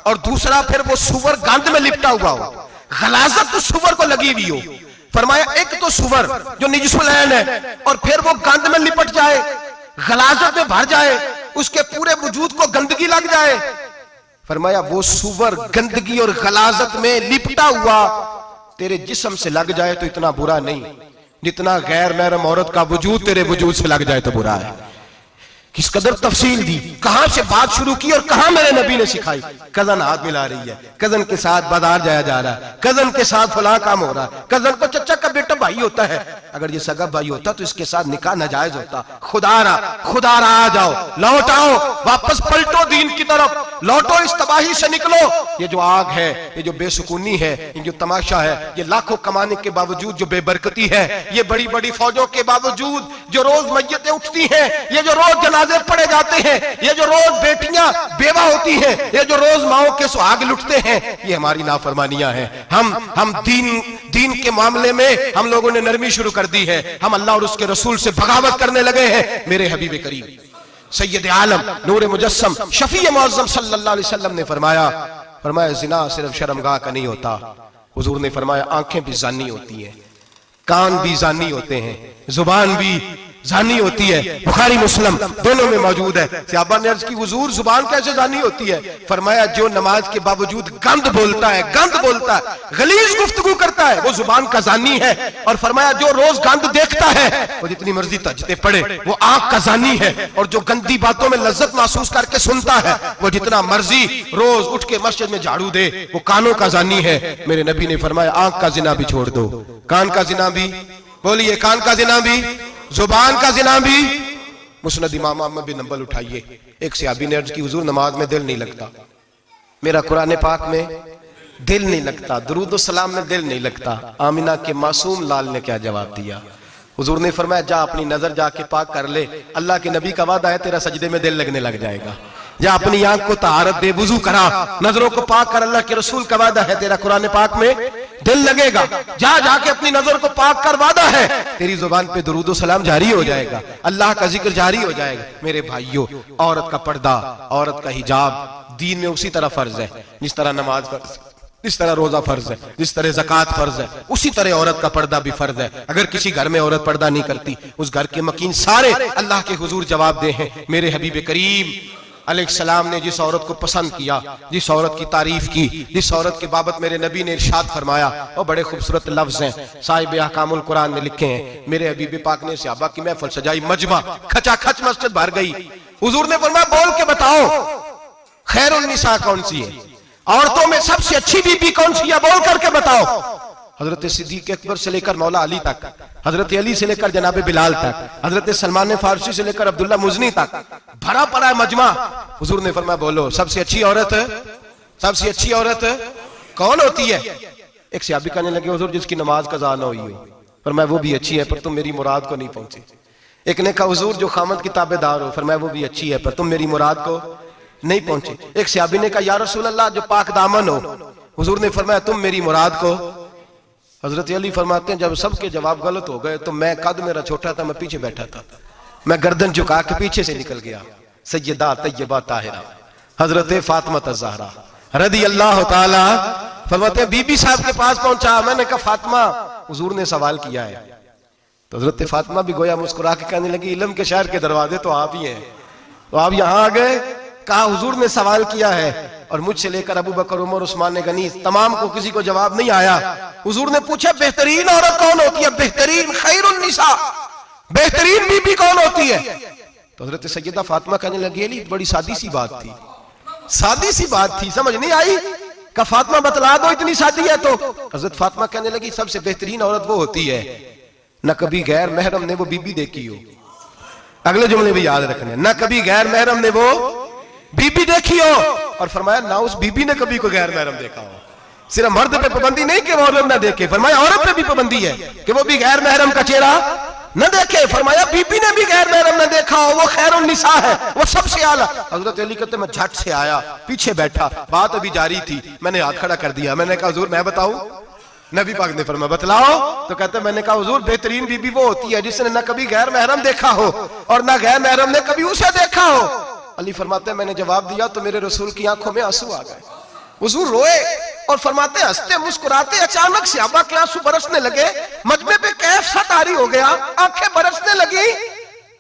A: और दूसरा फिर वो सुवर गंद में लिपटा हुआ हो, गलाजत तो सुवर को लगी हुई हो। फरमाया एक तो सुवर जो निजसुलैन है और फिर वो गंद में लिपट जाए, गलाजत में भर जाए, उसके पूरे वजूद को गंदगी लग जाए। फरमाया वो सुवर गंदगी और गलाजत में लिपटा हुआ तेरे जिस्म से लग जाए तो इतना बुरा नहीं जितना गैर महरम औरत का वजूद तेरे वजूद से लग जाए तो बुरा है। किस कदर तफसील दी, कहां से बात शुरू की और कहां मेरे नबी ने सिखाई। कजन हाथ मिला रही है, कजन के साथ बाजार जाया जा रहा है, कजन के साथ फला काम हो रहा है, कजन को चचा का बेटा भाई होता है, अगर ये सगा भाई होता तो इसके साथ निकाह नाजायज होता। खुदारा आ जाओ, लौट आओ, वापस पलटो दीन की तरफ, लौटो, इस तबाही से निकलो। ये जो आग है, ये जो बेसुकूनी है, ये जो तमाशा है, ये लाखों कमाने के बावजूद जो बेबरकती है, ये बड़ी बड़ी फौजों के बावजूद जो रोज मैयतें उठती हैं, ये जो रोज जनाजे पड़े जाते हैं, ये जो रोज बेटियां बेवा होती हैं, ये जो रोज माओ के सुहाग लुटते हैं, ये हमारी नाफरमानियां हैं। हम दीन के मामले में हम लोगों ने नरमी शुरू कर दी है, हम अल्लाह और उसके रसूल से बगावत करने लगे हैं। मेरे हबीब करीम सैयद आलम नूर मुजस्सम शफी मुअज़्ज़म सल्लल्लाहु अलैहि वसल्लम ने फरमाया जिना सिर्फ शर्मगाह का नहीं होता, हुजूर ने फरमाया आंखें भी जानी होती हैं, कान भी जानी होते हैं, जुबान भी जानी होती है। बुखारी मुस्लिम दोनों में मौजूद है। सहाबा ने अर्ज की हुजूर जुबान कैसे जानी होती है? फरमाया जो नमाज के बावजूद गंद बोलता है, गलीज गुफ्तगू करता है, वो जुबान का जानी है। और फरमाया जो रोज गंद देखता है, वो जितनी मर्जी तजते पड़े, वो आंख का जानी है। और जो गंदी बातों में लज्जत महसूस करके सुनता है, वो जितना मर्जी रोज उठ के मस्जिद में झाड़ू दे, वो कानों का जानी है। मेरे नबी ने फरमाया आंख का जिना भी छोड़ दो, कान का जिना भी, बोलिए कान का जिना भी, जुबान का जिना भी। मुस्नद इमाम अहमद बिन हंबल उठाइए, एक सहाबी ने अर्ज की हुजूर नमाज में दिल नहीं लगता, मेरा कुरान पाक में दिल नहीं लगता, दुरूद सलाम में दिल नहीं लगता। आमिना के मासूम लाल ने क्या जवाब दिया? हुजूर ने फरमाया जा अपनी नजर जाके पाक कर ले, अल्लाह के नबी का वादा है तेरा सजदे में दिल लगने लग जाएगा। जा अपनी आंख को तहारत दे, वुजू करा, नजरों को पाक कर, अल्लाह के रसूल का वादा है तेरा कुरान पाक में दिल लगेगा। जा जाके अपनी नजर को पाक कर, वादा है तेरी जुबान पे दुरूद सलाम जारी हो जाएगा, अल्लाह का जिक्र जारी हो जाएगा। मेरे भाइयों, औरत का पर्दा, औरत का हिजाब दीन में उसी तरह फर्ज है जिस तरह नमाज फर्ज, जिस तरह रोजा फर्ज है, जिस तरह ज़कात फर्ज है, उसी तरह औरत का पर्दा भी फर्ज है। अगर किसी घर में औरत पर्दा नहीं करती, उस घर के मकीन सारे अल्लाह के हुजूर जवाब दे हैं। मेरे हबीब करीम अलैहिस्सलाम ने जिस औरत को पसंद किया, जिस औरत की तारीफ की, जिस औरत के बाबत मेरे नबी ने इरशाद फरमाया, वो बड़े खूबसूरत लफ्ज हैं, साहिब अहकामुल कुरान में लिखे हैं। मेरे हबीब पाक ने सहाबा की महफिल सजाई, मजमा खचाखच मस्जिद भर गई। हुजूर ने फरमाया बोल के बताओ खैरुन निसा कौन सी है, औरतों में सबसे अच्छी बीबी कौन सी है, बोल करके बताओ। हजरत सिद्दीक अकबर से लेकर मौला अली तक, हजरत अली से लेकर जनाब बिलाल तक, हजरत सलमान फारसी से लेकर अब्दुल्ला मुजनी तक भरा पड़ा है मजमा। हुजूर ने फरमाया बोलो सबसे अच्छी औरत, सबसे अच्छी औरत कौन होती है? एक सहाबी कहने लगे हुजूर जिसकी नमाज कज़ा न हुई हो। फरमाया वो भी अच्छी है पर तुम मेरी मुराद को नहीं पहुंचे। एक ने कहा हुजूर जो खामद की ताबेदार हो। फरमाया वो भी अच्छी है पर तुम मेरी मुराद को नहीं पहुंचे। एक सहाबी ने कहा या रसूल अल्लाह जो पाक दामन हो। हुजूर ने फरमाया तुम मेरी मुराद को। हजरत अली फरमाते हैं जब सबके जवाब गलत हो गए तो मैं, कद मेरा छोटा था, मैं पीछे बैठा था, मैं गर्दन झुका के पीछे से निकल गया। सैयदा तैयबा ताहिरा हजरत फातिमा ज़हरा रदी अल्लाह ताला फरमाते हैं बीबी साहब के पास पहुंचा। मैंने कहा फातिमा, हुजूर ने सवाल किया है। तो हजरत फातिमा भी गोया मुस्कुरा के कहने लगी इल्म के शहर के दरवाजे तो आप ही हैं, तो आप यहाँ आ गए। कहा हुजूर ने सवाल किया है और मुझसे लेकर अबू बकर, उमर, उस्मान गनी तमाम को किसी को जवाब नहीं आया। हुजूर ने पूछा बेहतरीन औरत कौन होती है? बेहतरीन खैरुन निसा, बेहतरीन बीबी कौन होती है? तो हजरत सैयदा फातिमा कहने लगी अली बड़ी सादी सी बात थी, सादी सी बात थी, समझ नहीं आई। का फातिमा बतला दो इतनी सादी है तो। हजरत फातिमा कहने लगी सबसे बेहतरीन औरत वो होती है न कभी गैर महरम ने वो बीबी देखी हो। अगले जुमले भी याद रखने, न कभी गैर महरम ने वो बीबी देखी हो। और फरमाया ना उस बीबी ने कभी कोई गैर महरम देखा हो। सिर्फ मर्द पे पाबंदी नहीं कि वो औरत ना देखे, फरमाया औरत पे भी पाबंदी है कि वो भी गैर महरम का चेहरा न देखे। फरमाया बीबी ने भी गैर महरम न देखा हो, वो खैरुन निसा है, वो सबसे आला। हजरत अली कहते मैं झट से आया, पीछे बैठा, बात अभी जारी थी, मैंने हाथ खड़ा कर दिया। मैंने कहा हुजूर मैं बताऊं? नबी पाक ने फरमाया बतलाओ। तो कहते मैंने कहा हुजूर बेहतरीन बीबी वो होती है जिसने न कभी गैर महरम देखा हो और न गैर महरम ने कभी उसे देखा हो। अली फरमाते मैंने जवाब दिया तो मेरे रसूल की आंखों में आंसू आ गए। हुजूर रोए और फरमाते हंसते मुस्कुराते अचानक सहाबा के आंसू बरसने लगे, मजमे पे कैफ सा तारी हो गया, आंखें बरसने लगी।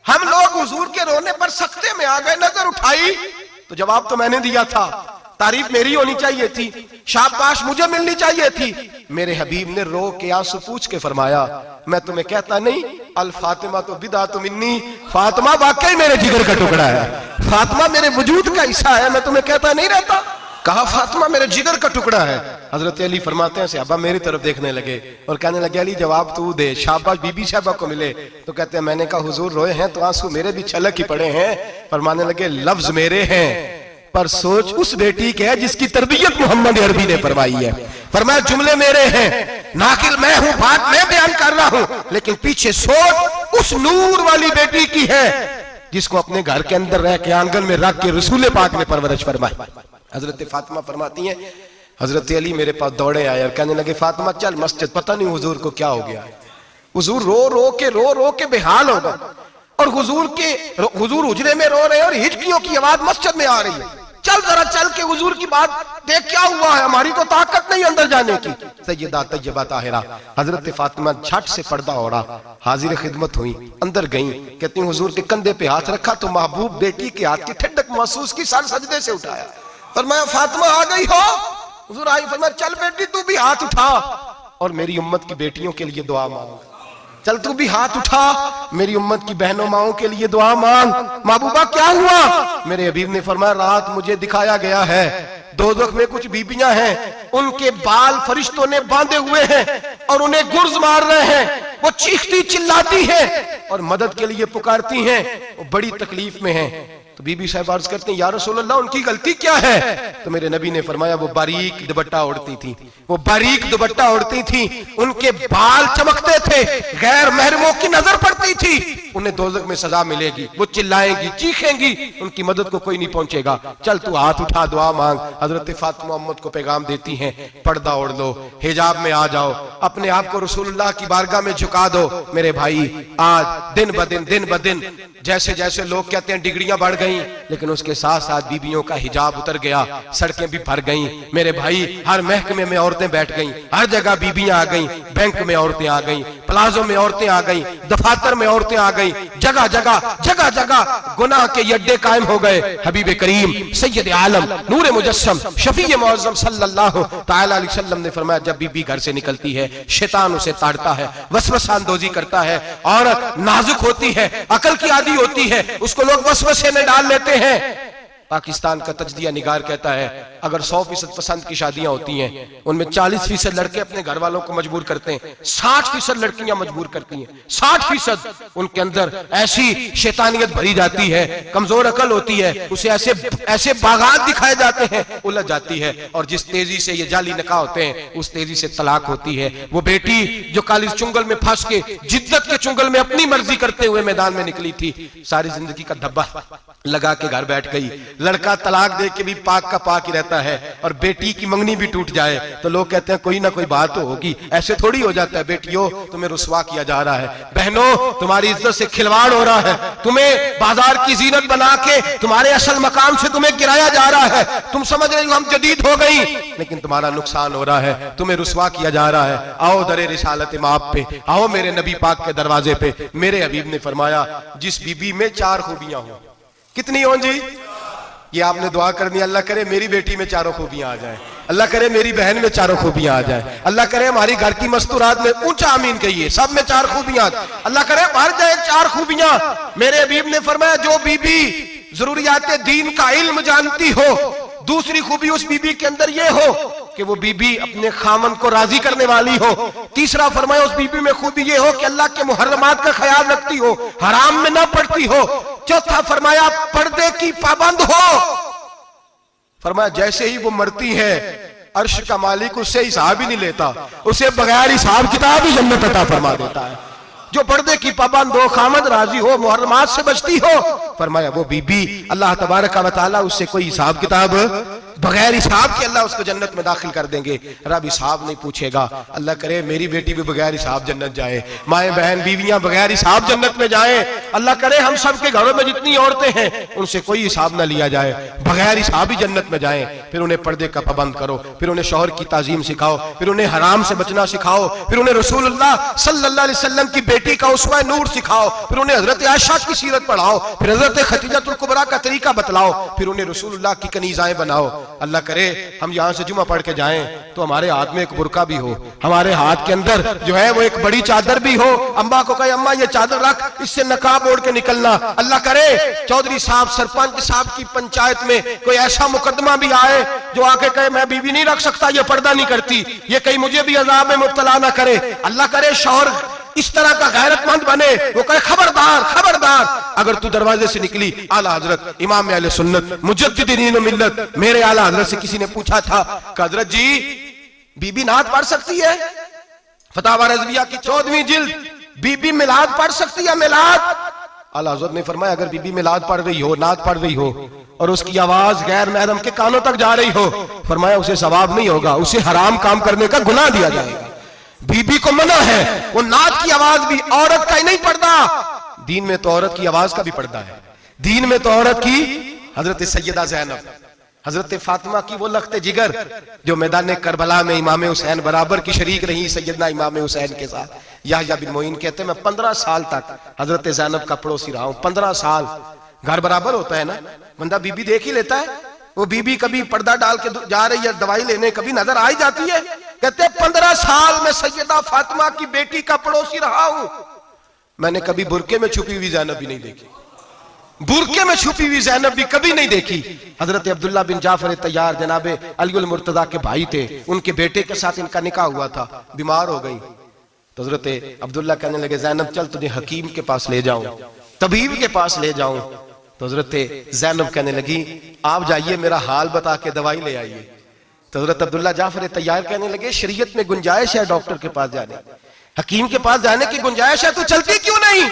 A: हम लोग हुजूर के रोने पर सख्ते में आ गए। नजर उठाई तो जवाब तो मैंने दिया था, तारीफ मेरी होनी चाहिए थी। शाबाश मुझे मिलनी चाहिए थी। मेरे हबीब ने रो के आंसू पूछ के फरमाया, मैं तुम्हें कहता नहीं अल फातिमा तो बिदातु मिन्नी, फातिमा वाकई मेरे जिगर का टुकड़ा है, फातिमा मेरे वजूद का हिस्सा है, मैं तुम्हें कहता नहीं रहता। कहा फातिमा मेरे जिगर का टुकड़ा है। हजरत अली फरमाते हैं सहाबा मेरी तरफ देखने लगे और कहने लगे अली जवाब तू दे, शाबाश बीबी साहबा को मिले। तो कहते हैं मैंने कहा हुजूर रोए हैं तो आंसू मेरे भी छलक ही पड़े हैं। फरमाने लगे लफ्ज मेरे हैं पर सोच उस बेटी के है जिसकी तरबियत मोहम्मद अरबी ने फरमाई है। फरमाया जुमले मेरे हैं, नाकिल मैं हूं, बात मैं बयान कर रहा हूं, लेकिन पीछे सोच उस नूर वाली बेटी की है जिसको अपने घर के अंदर रह के आंगन में रख के रसूल पाक ने परवरिश फरमाई। हजरत फातिमा फरमाती हैं हजरत अली मेरे पास दौड़े आए और कहने लगे फातिमा चल मस्जिद, पता नहीं हुजूर को क्या हो गया। हुजूर रो रो के बेहाल हो गए और हुजूर हुजरे में रो रहे हैं और हिचकियों की आवाज मस्जिद में आ रही है। चल जरा चल के हुजूर की बात देख क्या हुआ है, हमारी तो ताकत नहीं अंदर जाने की। सैयदा तैयबा ताहिरा हजरत फातिमा झट से पर्दा ओढ़ा, हाजिर खिदमत हुई, अंदर गई। कहती हुजूर के कंधे पे हाथ रखा तो महबूब बेटी के हाथ की ठंडक महसूस की, सर सजदे से उठाया। फरमाया फातिमा आ गई हो? हुजूर आई। फरमाया चल बेटी तू भी हाथ उठा और मेरी उम्मत की बेटियों के लिए दुआ मांग। चल तू भी हाथ उठा, मेरी उम्मत की बहनों माओं के लिए दुआ मांग। महबूबा क्या हुआ? मेरे हबीब ने फरमाया रात मुझे दिखाया गया है दोज़ख में कुछ बीबियां हैं, उनके बाल फरिश्तों ने बांधे हुए हैं और उन्हें गुर्ज मार रहे हैं, वो चीखती चिल्लाती हैं और मदद के लिए पुकारती हैं, वो बड़ी तकलीफ में हैं। तो बीबी साहब अर्ज करते हैं या रसूल अल्लाह उनकी गलती क्या है? तो मेरे नबी ने फरमाया वो बारीक दुपट्टा ओढ़ती थी, वो बारीक दुपट्टा ओढ़ती थी, उनके बाल चमकते थे, गैर महरमों की नजर पड़ती थी, उन्हें दोज़ख में सजा मिलेगी, वो चिल्लाएंगी चीखेंगी, उनकी मदद को कोई नहीं पहुंचेगा। चल तू हाथ उठा दुआ मांग। हजरत फातिमा उम्मत को पैगाम देती हैं पर्दा ओढ़ लो, हिजाब में आ जाओ, अपने आप को रसूलुल्लाह की बारगाह में झुका दो। मेरे भाई आज दिन ब दिन जैसे जैसे लोग कहते हैं डिग्रियां बढ़ गई, लेकिन उसके साथ साथ बीबियों का हिजाब उतर गया, सड़कें भी भर गईं। मेरे भाई हर महकमे में औरतें बैठ गईं, हर जगह बीबियां आ गईं, बैंक में औरतें आ गईं, प्लाजो में औरतें आ गईं, दफातर में औरतें आ गईं, जगह जगह गुनाह के अड्डे कायम हो गए। हबीब करीम सैयद आलम नूर मुजस्सम शफी मुअज़्ज़म सल्लल्लाहु तआला अलैहि वसल्लम ने फरमाया जब बीबी घर से निकलती है शैतान उसे ताड़ता है, वसवसा अंदोजी करता है। औरत नाजुक होती है, अकल की आदी होती है, उसको लोग वसवसे में डाल लेते हैं। पाकिस्तान का तजदिया निगार कहता है अगर 100% पसंद की शादियां होती हैं उनमें 40% लड़के अपने घर वालों को मजबूर करते हैं, 60% लड़कियां मजबूर करती हैं। 60% उनके अंदर ऐसी शैतानियत भरी जाती है, कमजोर अकल होती है, उसे ऐसे बागात दिखाए जाते हैं, उलझ जाती है। और जिस तेजी से ये जाली निकाह होते हैं उस तेजी से तलाक होती है। वो बेटी जो काली चुंगल में फंस के जिद्दत के चुंगल में अपनी मर्जी करते हुए मैदान में निकली थी, सारी जिंदगी का धब्बा लगा के घर बैठ गई। लड़का तलाक दे के भी पाक का पाक ही रहता है और बेटी की मंगनी भी टूट जाए तो लोग कहते हैं कोई ना कोई बात तो होगी, ऐसे थोड़ी हो जाता है। बेटियों तुम्हें रुसवा किया जा रहा है, बहनों तुम्हारी इज्जत से खिलवाड़ हो रहा है, तुम्हें बाजार की जीनत बना के तुम्हारे असल मकाम से तुम्हें गिराया जा रहा है। तुम समझ रहे हो हम जदीद हो गई, लेकिन तुम्हारा नुकसान हो रहा है, तुम्हें रुसवा किया जा रहा है। आओ दरे रिसालत माप पे, आओ मेरे नबी पाक के दरवाजे पे। मेरे हबीब ने फरमाया जिस बीबी में 4 खूबियां हो, कितनी हो जी? ये आपने दुआ करनी, अल्लाह करे मेरी बेटी में 4 खूबियां आ जाए, अल्लाह करे मेरी बहन में 4 खूबियां आ जाए, अल्लाह करे हमारी घर की मस्तूरात में ऊंचा आमीन कहिए सब में 4 खूबियां, अल्लाह करे भर जाए 4 खूबियां। मेरे हबीब ने फरमाया जो बीबी जरूरियात दीन का इल्म जानती हो, दूसरी खूबी उस बीबी के अंदर ये हो कि वो बीबी अपने खामन को राजी करने वाली हो। तीसरा फरमाया उस बीबी में खूबी ये हो कि अल्लाह के मुहर्रमात का ख्याल रखती हो, हराम में ना पड़ती हो। चौथा फरमाया पर्दे की पाबंद हो। फरमाया जैसे ही वो मरती है अर्श का मालिक उससे हिसाब ही नहीं लेता, उसे बगैर हिसाब किताब ही जन्नत अता फरमा देता है। जो पर्दे की पाबंद हो, खामद राजी हो, मुहर्रमात से बचती हो, फरमाया वो बीबी अल्लाह तबारक व तआला उससे कोई हिसाब किताब बगैर हिसाब के अल्लाह उसको जन्नत में दाखिल कर देंगे। रब हिसाब नहीं पूछेगा। अल्लाह करे मेरी बेटी भी बगैर हिसाब जन्नत जाए, माए बहन बीवियां बगैर हिसाब जन्नत में जाए। अल्लाह करे हम सब के घरों में जितनी औरतें हैं उनसे कोई हिसाब ना लिया जाए, बगैर हिसाब ही जन्नत में जाए। फिर उन्हें पर्दे का पाबंद करो, फिर उन्हें शौहर की ताजीम सिखाओ, फिर उन्हें हराम से बचना सिखाओ, फिर उन्हें रसूलुल्लाह सल्लल्लाहु अलैहि वसल्लम की बेटी का उसवा नूर सिखाओ, फिर उन्हें हजरत आयशा की सीरत पढ़ाओ, फिर हजरत खदीजतुल कुबरा का तरीका बतलाओ, फिर उन्हें रसूलुल्लाह की कनीज़ाएं बनाओ। अल्लाह करे हम यहाँ से जुमा पढ़ के जाएं तो हमारे हाथ में एक बुरका भी हो, हमारे हाथ के अंदर जो है वो एक बड़ी चादर भी हो। अम्मा को कहे अम्मा ये चादर रख, इससे नकाब ओढ़ के निकलना। अल्लाह करे चौधरी साहब सरपंच साहब की पंचायत में कोई ऐसा मुकदमा भी आए जो आके कहे मैं बीवी नहीं रख सकता, ये पर्दा नहीं करती, ये कहीं मुझे भी अजाब में मुब्तला ना करे। अल्लाह करे शौहर इस तरह का गैरतमंद बने, वो कहे खबरदार खबरदार, अगर तू दरवाजे से निकली। आला हजरत इमाम अहले सुन्नत मुजद्दिदीन मिल्लत मेरे आला हजरत से किसी ने पूछा था कि हजरत जी बीबी नात पढ़ सकती है? फतावा रज़विया की 14वीं जिल्द, बीबी मिलाद पढ़ सकती है? मिलाद? आला हजरत ने फरमाया अगर बीबी मिलाद पढ़ रही हो, नात पढ़ रही हो और उसकी आवाज गैर महरम के कानों तक जा रही हो, फरमाया उसे सवाब नहीं होगा, उसे हराम काम करने का गुनाह दिया जाएगा। बीबी को मना है, वो नात की आवाज भी औरत का ही नहीं पड़ता, दीन में तो औरत की आवाज का भी पड़ता है। दीन में तो औरत की हजरत सैयदा ज़ैनब, हजरत फातिमा की वो लख्ते जिगर जो मैदान करबला में इमाम हुसैन बराबर की शरीक रही सैयदना इमाम हुसैन के साथ। याह्या बिन मोइन कहते मैं 15 साल तक हजरत ज़ैनब का पड़ोसी रहा हूं। 15 साल, घर बराबर होता है ना, बंदा बीबी देख ही लेता है। वो बीबी कभी पर्दा डाल के जा रही है दवाई लेने, कभी नजर आ ही जाती है। कहते 15 साल में सैयदा फातिमा की बेटी का पड़ोसी रहा हूं, मैंने कभी बुरके में छुपी हुई ज़ैनब भी नहीं देखी, बुरके में छुपी हुई ज़ैनब भी कभी नहीं देखी। हजरत अब्दुल्ला बिन जाफर तैयार जनाबे अली मुर्तजा के भाई थे, उनके बेटे के साथ इनका निकाह हुआ था, बीमार हो गई तो हजरत अब्दुल्ला कहने लगे ज़ैनब चल तुझे हकीम के पास ले जाऊं, तबीब के पास ले जाऊं। तो हजरत ज़ैनब कहने लगी आप जाइए मेरा हाल बता के दवाई ले आइए। तो हजरत अब्दुल्ला जाफर तैयार कहने लगे शरीयत में गुंजाइश है डॉक्टर के पास जाने, हकीम के पास जाने की गुंजाइश है, तो चलती क्यों नहीं?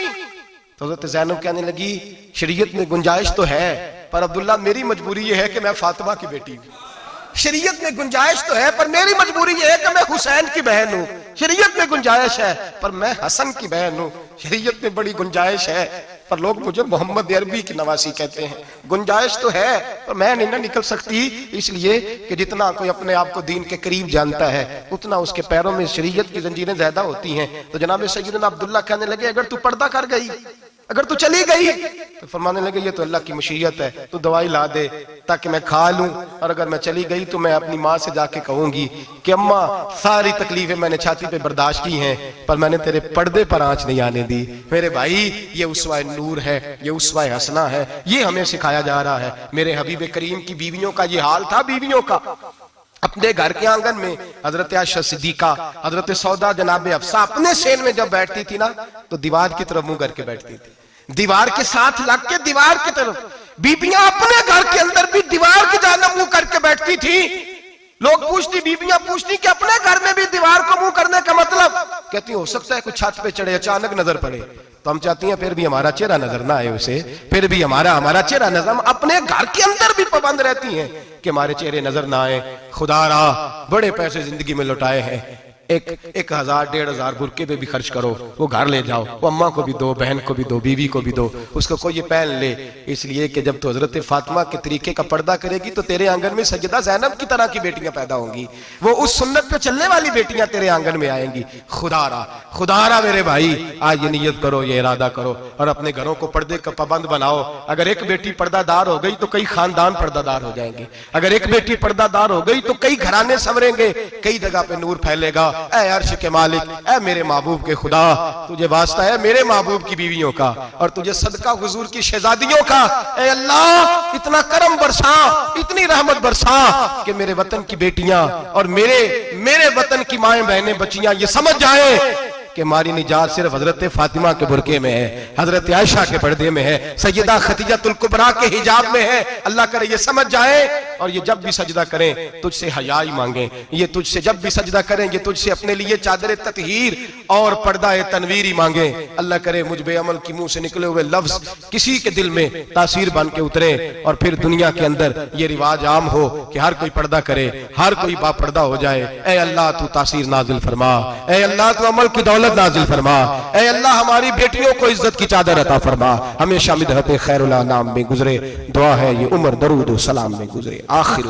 A: तो हजरत ज़ैनब कहने लगी शरीयत में गुंजाइश तो है पर अब्दुल्ला मेरी मजबूरी ये है कि मैं फातिमा की बेटी हूं। शरीयत में गुंजाइश तो है पर मेरी मजबूरी ये है कि मैं हुसैन की बहन हूं। शरीयत में गुंजाइश है पर मैं हसन की बहन हूं। शरीयत में बड़ी गुंजाइश है पर लोग मुझे मोहम्मद अरबी की नवासी कहते हैं। गुंजाइश तो है पर मैं नहीं ना निकल सकती, इसलिए कि जितना कोई अपने आप को दीन के करीब जानता है उतना उसके पैरों में शरीयत की जंजीरें ज्यादा होती हैं। तो जनाब सैयदना अब्दुल्ला कहने लगे अगर तू पर्दा कर गई, अगर तू चली गई, तो फरमाने लगे ये तो अल्लाह की मशीयत है, तू दवाई ला दे ताकि मैं खा लूं, और अगर मैं चली गई तो मैं अपनी माँ से जाके कहूंगी कि अम्मा सारी तकलीफें मैंने छाती पे बर्दाश्त की हैं पर मैंने तेरे पर्दे पर आंच नहीं आने दी। मेरे भाई ये उस्वा नूर है, ये उस्वा हसना है, ये हमें सिखाया जा रहा है। मेरे हबीब करीम की बीवियों का ये हाल था, बीवियों का अपने घर के आंगन में हजरत आयशा सिद्दीका, हजरत सौदा जनाब हफ्सा अपने सेन में जब बैठती थी ना तो दीवार की तरफ मुंह करके बैठती थी, दीवार के साथ लग के दीवार की तरफ। बीबियां अपने घर के अंदर भी दीवार की जानिब मुंह करके बैठती थी। लोग पूछती, बीबियां पूछती कि अपने घर में भी दीवार को मुंह करने का मतलब? कहती हो सकता है कुछ छत पे चढ़े अचानक नजर पड़े तो हम चाहती हैं फिर भी हमारा चेहरा नजर ना आए उसे, फिर भी हमारा चेहरा नजर। हम अपने घर के अंदर भी पाबंद रहती हैं कि हमारे चेहरे नजर ना आए। खुदा रा बड़े पैसे जिंदगी में लौटाए हैं, 1,000 1,500 बुरके पे भी खर्च करो, वो घर ले जाओ, वो अम्मा को भी दो, बहन को भी दो, बीवी को भी दो, उसको कोई ये पहन ले। इसलिए कि जब तो हजरत फातिमा के तरीके का पर्दा करेगी तो तेरे आंगन में सैयदा ज़ैनब की तरह की बेटियां पैदा होंगी, वो उस सुन्नत पे चलने वाली बेटियां तेरे आंगन में आएंगी। खुदारा मेरे भाई आज ये नियत करो, ये इरादा करो और अपने घरों को पर्दे का पाबंद बनाओ। अगर एक बेटी पर्दादार हो गई तो कई खानदान पर्दादार हो जाएंगे, अगर एक बेटी पर्दादार हो गई तो कई घराने संवरेंगे, कई जगह पे नूर फैलेगा। ऐ अर्श के मालिक, ऐ मेरे महबूब के खुदा, तुझे वास्ता है मेरे महबूब की बीवियों का और तुझे सदका हुजूर की शहजादियों का। ऐ अल्लाह इतना करम बरसा, इतनी रहमत बरसा कि मेरे वतन की बेटियां और मेरे वतन की माएं बहनें बच्चियां ये समझ जाए कि हमारी निजात सिर्फ हजरत फातिमा के बुरके में है, हजरत आयशा के पर्दे में है, सैयदा खदीजतुल कुबरा के हिजाब में है। अल्लाह करे ये समझ जाए और ये जब भी सजदा करें तुझसे हयाई मांगे, ये तुझसे जब भी सजदा करें ये तुझसे अपने लिए चादर ततहीर और पर्दा तनवीरी मांगे। अल्लाह करे मुझ बेअमल की मुंह से निकले हुए लफ्ज किसी के दिल में तासीर बन के उतरे और फिर दुनिया के अंदर ये रिवाज आम हो कि हर कोई पर्दा करे, हर कोई बापर्दा हो जाए। ऐ अल्लाह तू तासीर नाजिल फरमा, ऐ अल्लाह तू अमल की दौलत नाजिल फरमा, ऐ अल्लाह हमारी बेटियों को इज्जत की चादर अता फरमा, हमेशा मिदहत खैरुल अनाम में गुजरे। दुआ है ये उम्र दरूद सलाम में गुजरे। आखिर